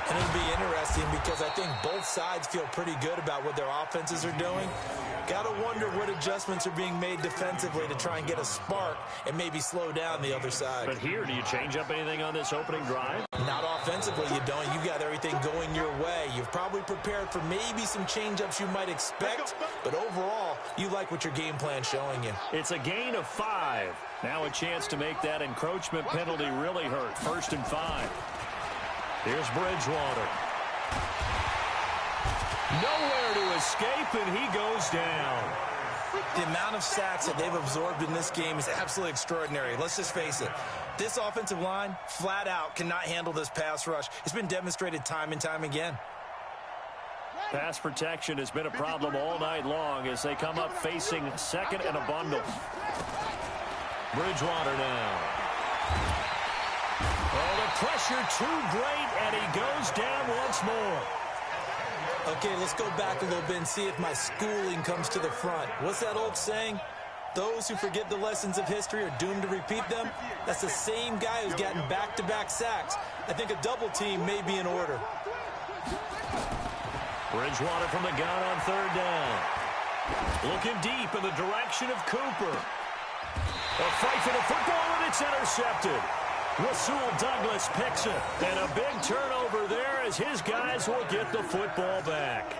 And it'll be interesting because I think both sides feel pretty good about what their offenses are doing. Got to wonder what adjustments are being made defensively to try and get a spark and maybe slow down the other side. But here, do you change up anything on this opening drive? Not offensively, you don't. You got everything going your way. You've probably prepared for maybe some change-ups you might expect, but overall, you like what your game plan's showing you. It's a gain of 5. Now a chance to make that encroachment penalty really hurt. 1st and 5. Here's Bridgewater. Nowhere to escape, and he goes down. The amount of sacks that they've absorbed in this game is absolutely extraordinary. Let's just face it. This offensive line, flat out, cannot handle this pass rush. It's been demonstrated time and time again. Pass protection has been a problem all night long as they come up facing second and a bundle. Bridgewater now. Oh, the pressure too great, and he goes down once more. Okay, let's go back a little bit and see if my schooling comes to the front. What's that old saying? Those who forget the lessons of history are doomed to repeat them. That's the same guy who's gotten back-to-back sacks. I think a double team may be in order. Bridgewater from the gun on third down. Looking deep in the direction of Cooper. A fight for the football, and it's intercepted. Rasul Douglas picks it. And a big turnover there as his guys will get the football back.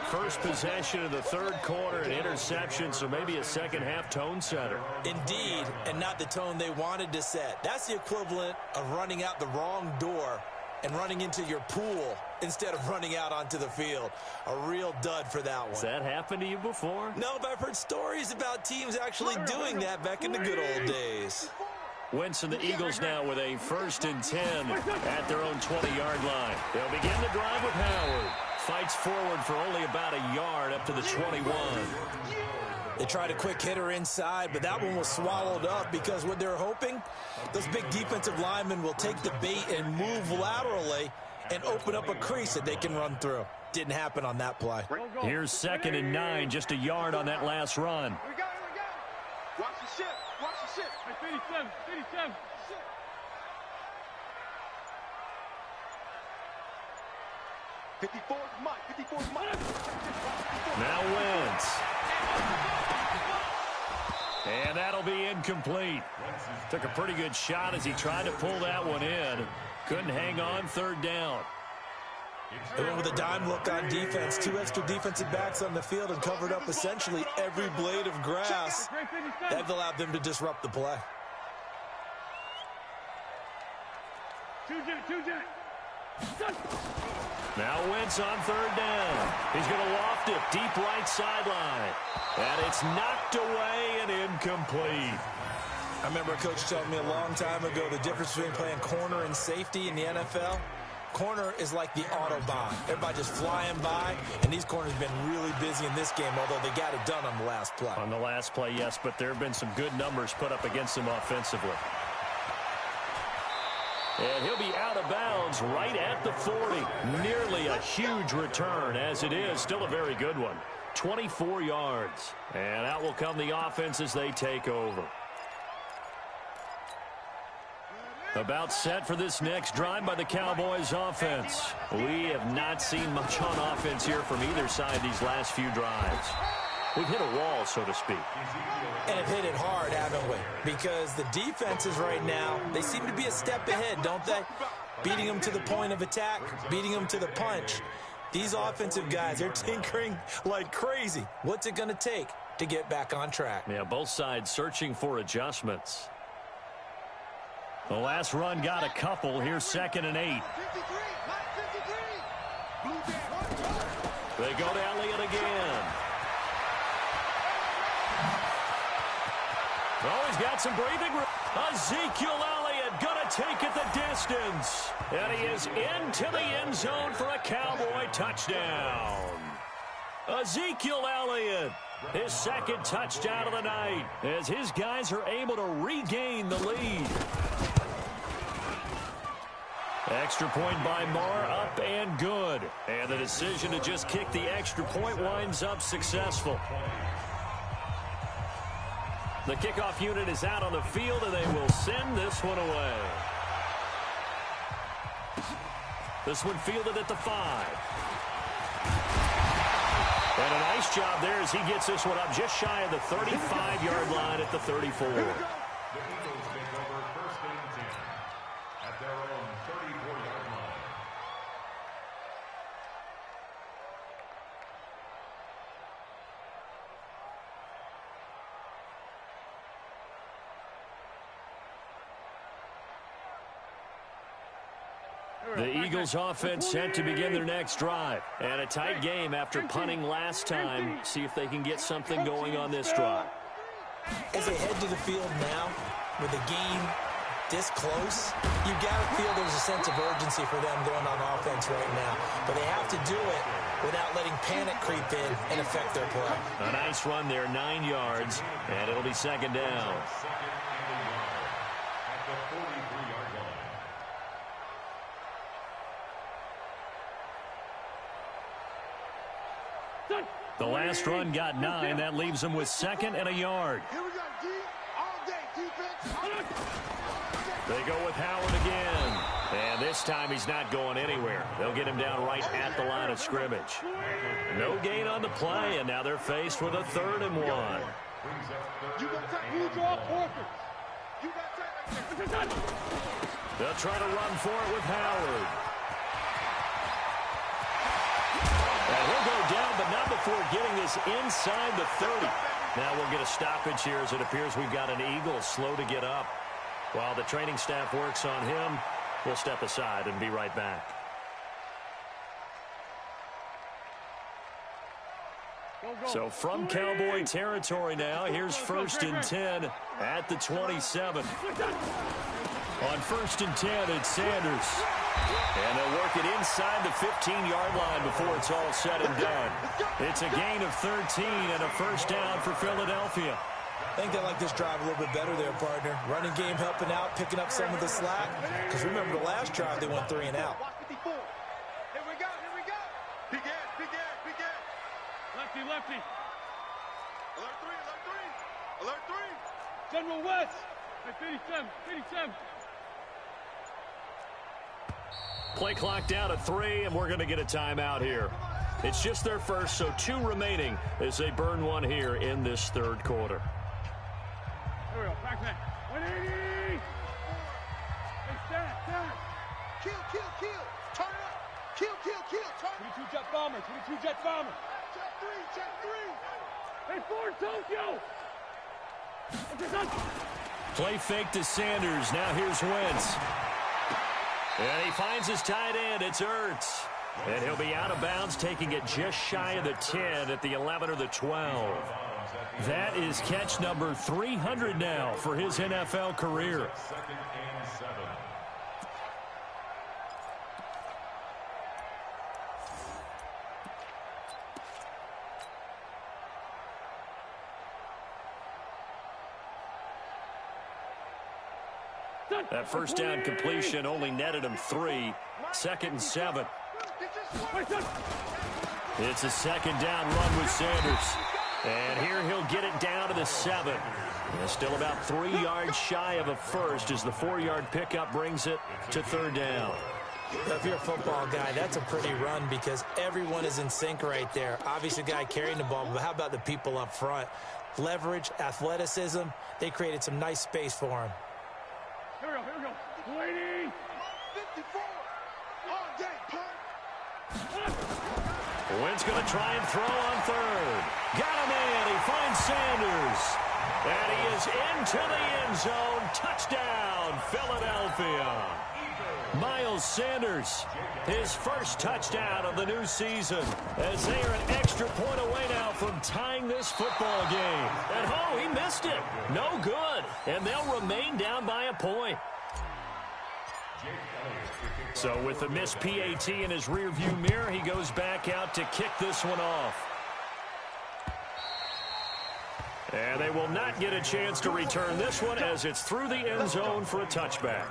First possession of the third quarter, an interception, so maybe a second-half tone setter. Indeed, and not the tone they wanted to set. That's the equivalent of running out the wrong door and running into your pool instead of running out onto the field. A real dud for that one. Has that happened to you before? No, but I've heard stories about teams actually doing that back in the good old days. Wentz and the Eagles now with a 1st and 10 at their own 20-yard line. They'll begin the drive with Howard. Fights forward for only about a yard up to the 21. They tried a quick hitter inside, but that one was swallowed up because what they're hoping, those big defensive linemen will take the bait and move laterally and open up a crease that they can run through. Didn't happen on that play. Here's 2nd and 9, just a yard on that last run. We got it. Watch the ship. Watch the ship. Hey, 57. Now Wentz. And that'll be incomplete. Took a pretty good shot as he tried to pull that one in. Couldn't hang on, third down. They went with a dime look on defense. 2 extra defensive backs on the field and covered up essentially every blade of grass. That allowed them to disrupt the play. Now Wentz on third down. He's going to loft it deep right sideline. And it's knocked away and incomplete. I remember a coach telling me a long time ago the difference between playing corner and safety in the NFL. Corner is like the Autobahn. Everybody just flying by, and these corners have been really busy in this game, although they got it done on the last play. On the last play, yes, but there have been some good numbers put up against him offensively. And he'll be out of bounds right at the 40. Nearly a huge return, as it is. Still a very good one. 24 yards. And out will come the offense as they take over. About set for this next drive by the Cowboys offense. We have not seen much on offense here from either side these last few drives. We've hit a wall, so to speak. And have hit it hard, haven't we? Because the defenses right now, they seem to be a step ahead, don't they? Beating them to the point of attack, beating them to the punch. These offensive guys, they're tinkering like crazy. What's it going to take to get back on track? Yeah, both sides searching for adjustments. The last run got a couple. Here's 2nd and 8. They go to Elliott again. Oh, he's got some breathing room. Ezekiel Elliott going to take it the distance. And he is into the end zone for a Cowboy touchdown. Ezekiel Elliott, his 2nd touchdown of the night, as his guys are able to regain the lead. Extra point by Marr, up and good. And the decision to just kick the extra point winds up successful. The kickoff unit is out on the field, and they will send this one away. This one fielded at the 5. And a nice job there as he gets this one up just shy of the 35-yard line at the 34. The Eagles offense set to begin their next drive. And a tight game after punting last time. See if they can get something going on this drive. As they head to the field now with the game this close, you got to feel there's a sense of urgency for them going on offense right now. But they have to do it without letting panic creep in and affect their play. A nice run there, 9 yards, and it'll be second down. At the 43-yard line. The last run got 9. That leaves them with 2nd and a yard. Here we go, D. All day, defense. They go with Howard again. And this time he's not going anywhere. They'll get him down right at the line of scrimmage. No gain on the play, and now they're faced with a 3rd and 1. You got time. You draw quarters. You got time. They'll try to run for it with Howard. And he'll go down, but not before getting this inside the 30. Now we'll get a stoppage here as it appears we've got an Eagle slow to get up. While the training staff works on him, we'll step aside and be right back. So from Cowboy territory now, here's 1st and 10 at the 27. On 1st and 10, it's Sanders. And they'll work it inside the 15-yard line before it's all said and done. It's a gain of 13 and a 1st down for Philadelphia. I think they like this drive a little bit better there, partner. Running game helping out, picking up some of the slack. Because remember the last drive, they went 3 and out. Here we go. Big ass. Lefty, lefty. Alert 3. General West. 57. Play clock down to 3, and we're going to get a timeout here. It's just their first, so 2 remaining as they burn one here in this 3rd quarter. Here we go. Back. 180. Hey, stand. Kill. Turn it up. Kill. Turn it. 22 jet bomber. Check 3. Hey, Ford Tokyo. Play fake to Sanders. Now here's Wentz. And he finds his tight end. It's Ertz. And he'll be out of bounds, taking it just shy of the 10 at the 11 or the 12. That is catch number 300 now for his NFL career. 2nd and 7. That 1st down completion only netted him 3. 2nd and 7. It's a 2nd down run with Sanders. And here he'll get it down to the 7. And still about 3 yards shy of a 1st as the 4-yard pickup brings it to 3rd down. If you're a football guy, that's a pretty run because everyone is in sync right there. Obviously, the guy carrying the ball, but how about the people up front? Leverage, athleticism, they created some nice space for him. Here we go. 280. 54. All day, punt. Wentz going to try and throw on 3rd. Got a man. He finds Sanders. And he is into the end zone. Touchdown, Philadelphia. Miles Sanders, his 1st touchdown of the new season, as they are an extra point away now from tying this football game. And he missed it. No good. And they'll remain down by a point. So with the missed PAT in his rearview mirror, he goes back out to kick this one off. And they will not get a chance to return this one as it's through the end zone for a touchback.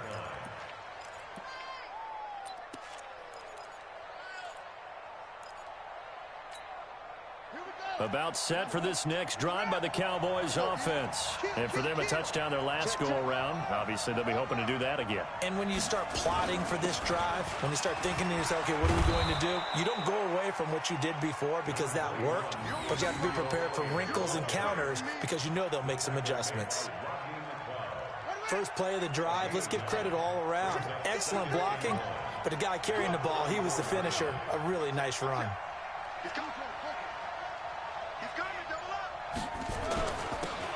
About set for this next drive by the Cowboys offense. And for them, a touchdown their last go-around. Obviously, they'll be hoping to do that again. And when you start plotting for this drive, when you start thinking to yourself, okay, what are we going to do? You don't go away from what you did before because that worked, but you have to be prepared for wrinkles and counters because you know they'll make some adjustments. First play of the drive, let's give credit all around. Excellent blocking, but the guy carrying the ball, he was the finisher. A really nice run.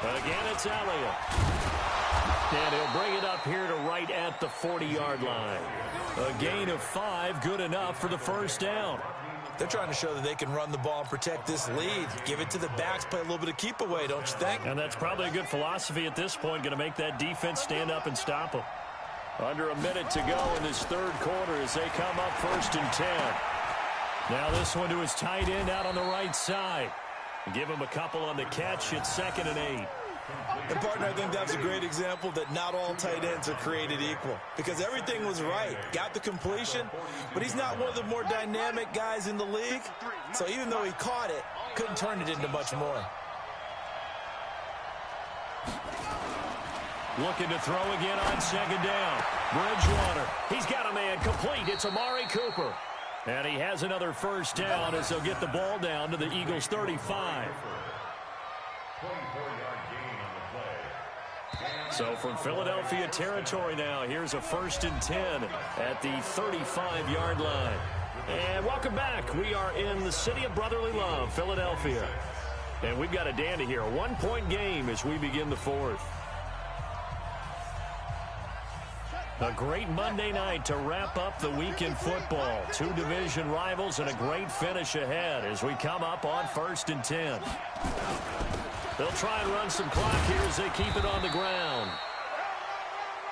But again, it's Elliott. And he'll bring it up here to right at the 40-yard line. A gain of 5, good enough for the 1st down. They're trying to show that they can run the ball and protect this lead. Give it to the backs, play a little bit of keep away, don't you think? And that's probably a good philosophy at this point, going to make that defense stand up and stop them. Under a minute to go in this third quarter as they come up 1st and 10. Now this one to his tight end out on the right side. Give him a couple on the catch. It's 2nd and 8. And, partner, I think that's a great example that not all tight ends are created equal because everything was right. Got the completion, but he's not one of the more dynamic guys in the league. So even though he caught it, couldn't turn it into much more. Looking to throw again on 2nd down. Bridgewater. He's got a man complete. It's Amari Cooper. And he has another 1st down as they'll get the ball down to the Eagles' 35. 24-yard gain on the play. So from Philadelphia territory now, here's a 1st and 10 at the 35-yard line. And welcome back. We are in the city of brotherly love, Philadelphia. And we've got a dandy here. A 1-point game as we begin the 4th. A great Monday night to wrap up the week in football. 2 division rivals and a great finish ahead as we come up on 1st and 10. They'll try and run some clock here as they keep it on the ground.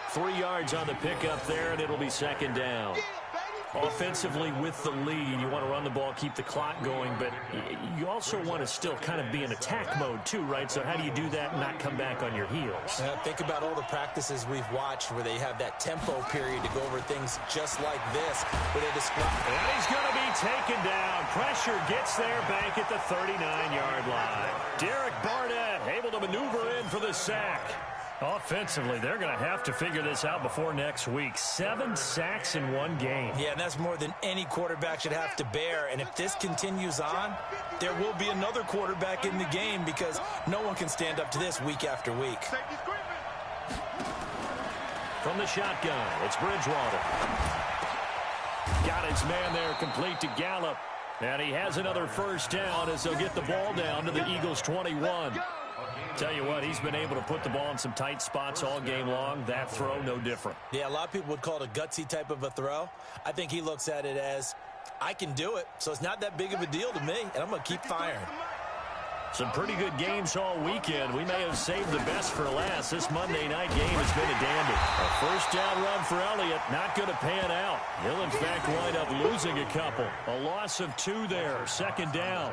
3 yards on the pickup there, and it'll be 2nd down. Offensively with the lead, you want to run the ball, keep the clock going, but you also want to still kind of be in attack mode too, right? So how do you do that and not come back on your heels? Think about all the practices we've watched where they have that tempo period to go over things just like this, where they describe. And he's going to be taken down. Pressure gets there back at the 39-yard line. Derek Barnett able to maneuver in for the sack. Offensively, they're going to have to figure this out before next week. 7 sacks in 1 game. Yeah, and that's more than any quarterback should have to bear. And if this continues on, there will be another quarterback in the game because no one can stand up to this week after week. From the shotgun, it's Bridgewater. Got his man there, complete to Gallup. And he has another 1st down as they'll get the ball down to the Eagles' 21. Tell you what, he's been able to put the ball in some tight spots all game long. That throw, no different. Yeah, a lot of people would call it a gutsy type of a throw. I think he looks at it as, I can do it, so it's not that big of a deal to me, and I'm going to keep firing. Some pretty good games all weekend. We may have saved the best for last. This Monday night game has been a dandy. A 1st down run for Elliott, not going to pan out. He'll, in fact, wind up losing a couple. A loss of 2 there, 2nd down.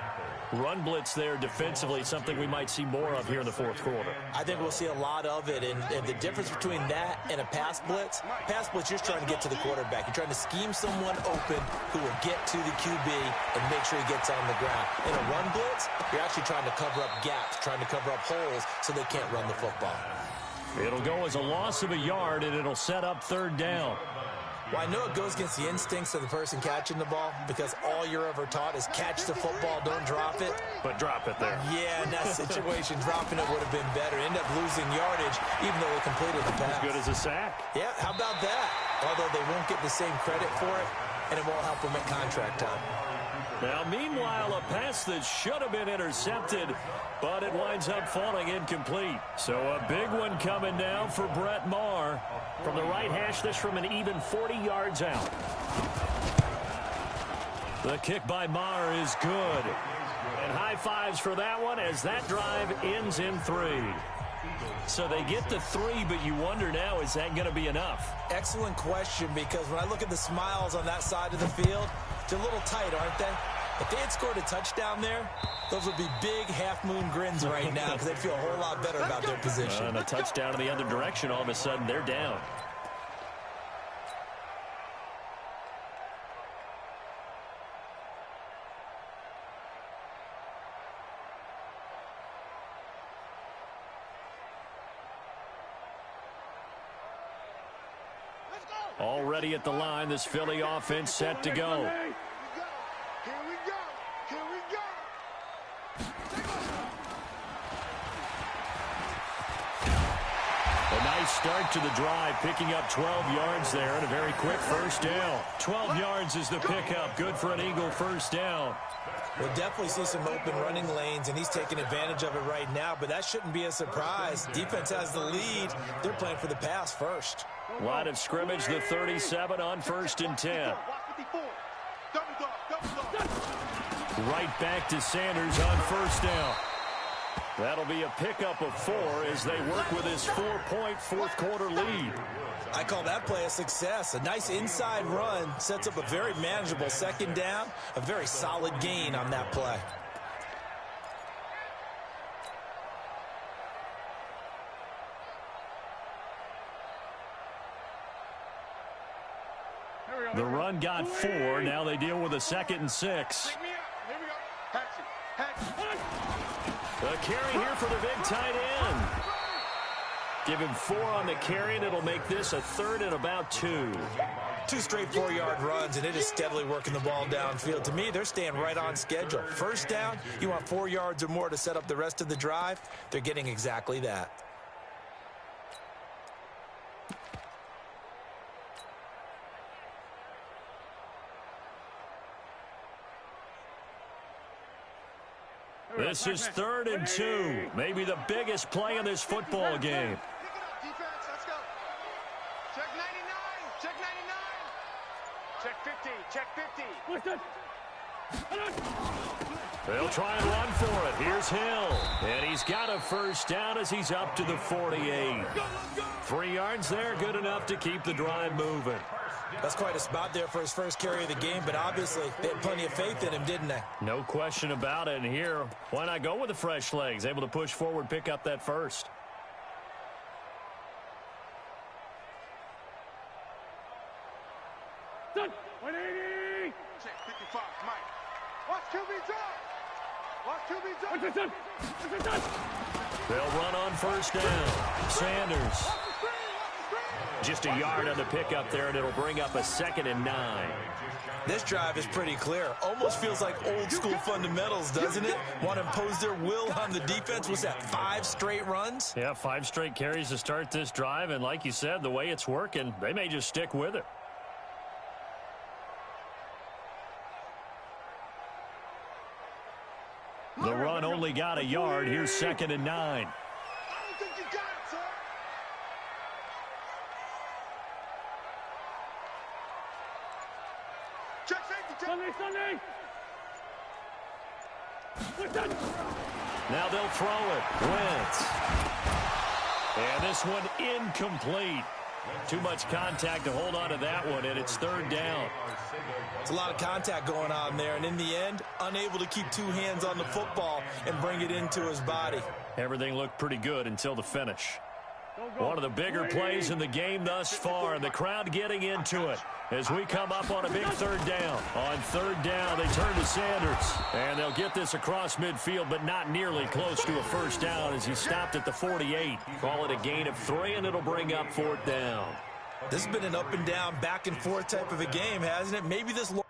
Run blitz there defensively, something we might see more of here in the 4th quarter. I think we'll see a lot of it, and the difference between that and a pass blitz, you're just trying to get to the quarterback. You're trying to scheme someone open who will get to the QB and make sure he gets on the ground. In a run blitz, you're actually trying to cover up gaps, trying to cover up holes so they can't run the football. It'll go as a loss of a yard, and it'll set up 3rd down. Well, I know it goes against the instincts of the person catching the ball because all you're ever taught is catch the football, don't drop it. But drop it there. Yeah, in that situation, dropping it would have been better. End up losing yardage even though they completed the pass. As good as a sack. Yeah, how about that? Although they won't get the same credit for it, and it won't help them at contract time. Now, meanwhile, a pass that should have been intercepted, but it winds up falling incomplete. So a big one coming now for Brett Maher. From the right hash, this from an even 40 yards out. The kick by Maher is good. And high fives for that one as that drive ends in 3. So they get to 3, but you wonder now, is that going to be enough? Excellent question, because when I look at the smiles on that side of the field, they're a little tight, aren't they? If they had scored a touchdown there, those would be big half-moon grins right now because they'd feel a whole lot better about their position. And a touchdown in the other direction, all of a sudden they're down. Already at the line, this Philly offense set to go. Here we go. Here we go. A nice start to the drive, picking up 12 yards there and a very quick 1st down. 12 yards is the pickup. Good for an Eagle 1st down. We'll definitely see some open running lanes, and he's taking advantage of it right now, but that shouldn't be a surprise. Defense has the lead. They're playing for the pass first. Line of scrimmage, the 37 on 1st and 10. Right back to Sanders on 1st down. That'll be a pickup of 4 as they work with his 4-point fourth-quarter lead. I call that play a success. A nice inside run sets up a very manageable second down, a very solid gain on that play. The run got 4. Now they deal with a 2nd and 6. Here we go. A carry here for the big tight end. Give him 4 on the carry, and it'll make this a 3rd and about 2. 2 straight 4-yard runs, and it is steadily working the ball downfield. To me, they're staying right on schedule. First down, you want 4 yards or more to set up the rest of the drive. They're getting exactly that. This is 3rd and 2. Maybe the biggest play in this football game. Defense, let's go. Check 99. Check 99. Check 50. Check 50. They'll try and run for it. Here's Hill. And he's got a first down as he's up to the 48. 3 yards there, good enough to keep the drive moving. That's quite a spot there for his first carry of the game, but obviously they had plenty of faith in him, didn't they? No question about it. And here, why not go with the fresh legs? Able to push forward, pick up that first. Done. 180. Check 55, Mike. Watch QB drop. Watch QB drop. What's it done? They'll run on first down. Sanders. Just a yard on the pickup there, and it'll bring up a 2nd and 9. This drive is pretty clear. Almost feels like old school fundamentals, doesn't it? Want to impose their will on the defense. Was that 5 straight runs? Yeah, 5 straight carries to start this drive, and like you said, the way it's working, they may just stick with it. The run only got a yard. Here's 2nd and 9. I don't think you got it, sir. Check safety. Sunday. Now they'll throw it. Wentz. And this one incomplete. Too much contact to hold on to that one, and it's 3rd down. It's a lot of contact going on there, and in the end, unable to keep 2 hands on the football and bring it into his body. Everything looked pretty good until the finish. One of the bigger plays in the game thus far, and the crowd getting into it as we come up on a big 3rd down. On 3rd down, they turn to Sanders, and they'll get this across midfield, but not nearly close to a first down as he stopped at the 48. Call it a gain of 3, and it'll bring up 4th down. This has been an up and down, back and forth type of a game, hasn't it? Maybe this long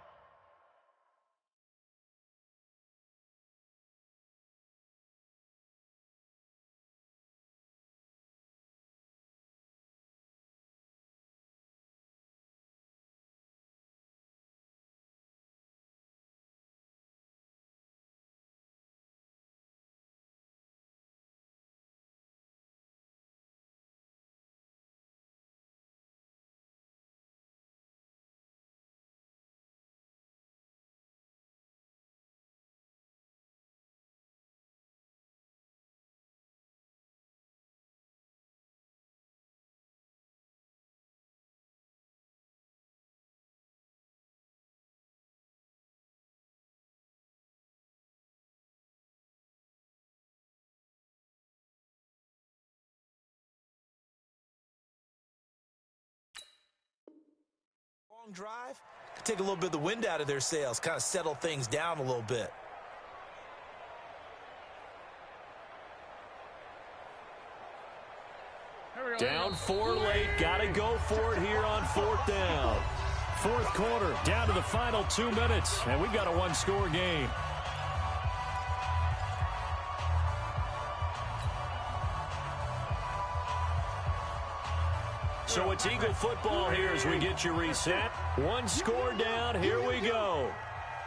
drive, take a little bit of the wind out of their sails, kind of settle things down a little bit. Down 4 late, got to go for it here on 4th down. 4th quarter, down to the final 2 minutes, and we've got a 1-score game. So it's Eagle football here as we get you reset. 1 score down, here we go.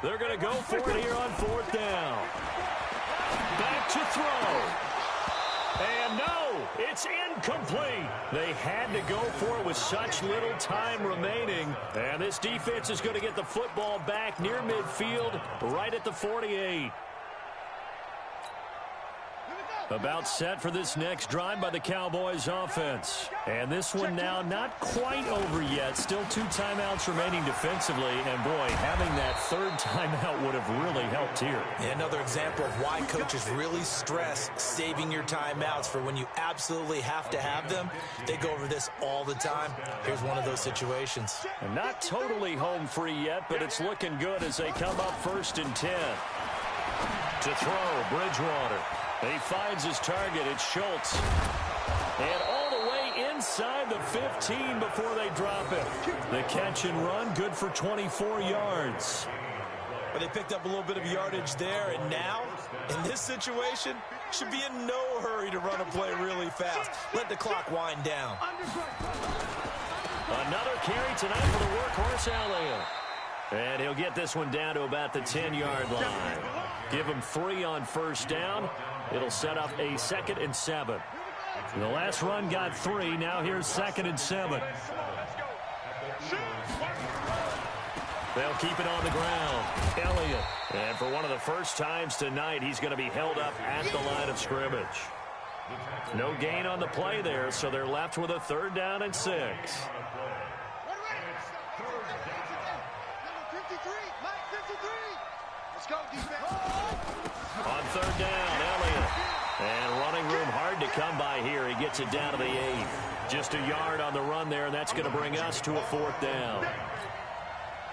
They're going to go for it here on 4th down. Back to throw. And no, it's incomplete. They had to go for it with such little time remaining. And this defense is going to get the football back near midfield, right at the 48. About set for this next drive by the Cowboys offense. And this one now not quite over yet. Still 2 timeouts remaining defensively. And, boy, having that 3rd timeout would have really helped here. Yeah, another example of why coaches really stress saving your timeouts for when you absolutely have to have them. They go over this all the time. Here's one of those situations. And not totally home free yet, but it's looking good as they come up 1st and 10. To throw, Bridgewater. He finds his target. It's Schultz. And all the way inside the 15 before they drop it. The catch and run, good for 24 yards. But they picked up a little bit of yardage there, and now, in this situation, should be in no hurry to run a play really fast. Let the clock wind down. Another carry tonight for the workhorse Elliott. And he'll get this one down to about the 10-yard line. Give him 3 on 1st down. It'll set up a 2nd and 7. The last run got 3. Now here's 2nd and 7. They'll keep it on the ground. Elliott. And for one of the first times tonight, he's going to be held up at the line of scrimmage. No gain on the play there, so they're left with a 3rd down and 6. On 3rd down, Elliott. And running room hard to come by here. He gets it down to the 8. Just a yard on the run there, and that's going to bring us to a 4th down.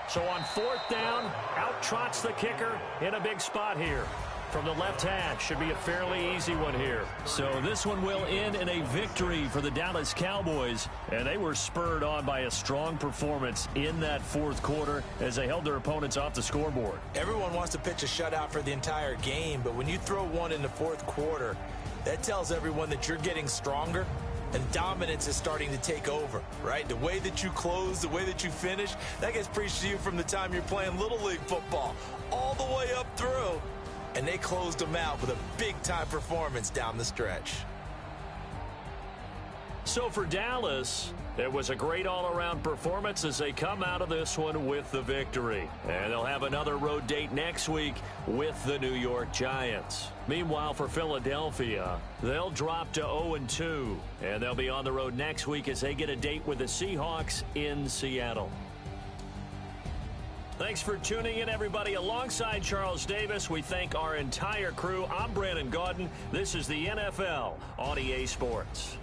So on 4th down, out trots the kicker in a big spot here. From the left hash, should be a fairly easy one here. So this one will end in a victory for the Dallas Cowboys. And they were spurred on by a strong performance in that 4th quarter as they held their opponents off the scoreboard. Everyone wants to pitch a shutout for the entire game, but when you throw one in the 4th quarter, that tells everyone that you're getting stronger and dominance is starting to take over, right? The way that you close, the way that you finish, that gets preached to you from the time you're playing Little League football all the way up through. And they closed them out with a big-time performance down the stretch. So for Dallas, it was a great all-around performance as they come out of this one with the victory. And they'll have another road date next week with the New York Giants. Meanwhile, for Philadelphia, they'll drop to 0-2. And they'll be on the road next week as they get a date with the Seahawks in Seattle. Thanks for tuning in, everybody. Alongside Charles Davis, we thank our entire crew. I'm Brandon Gaudin. This is the NFL on EA Sports.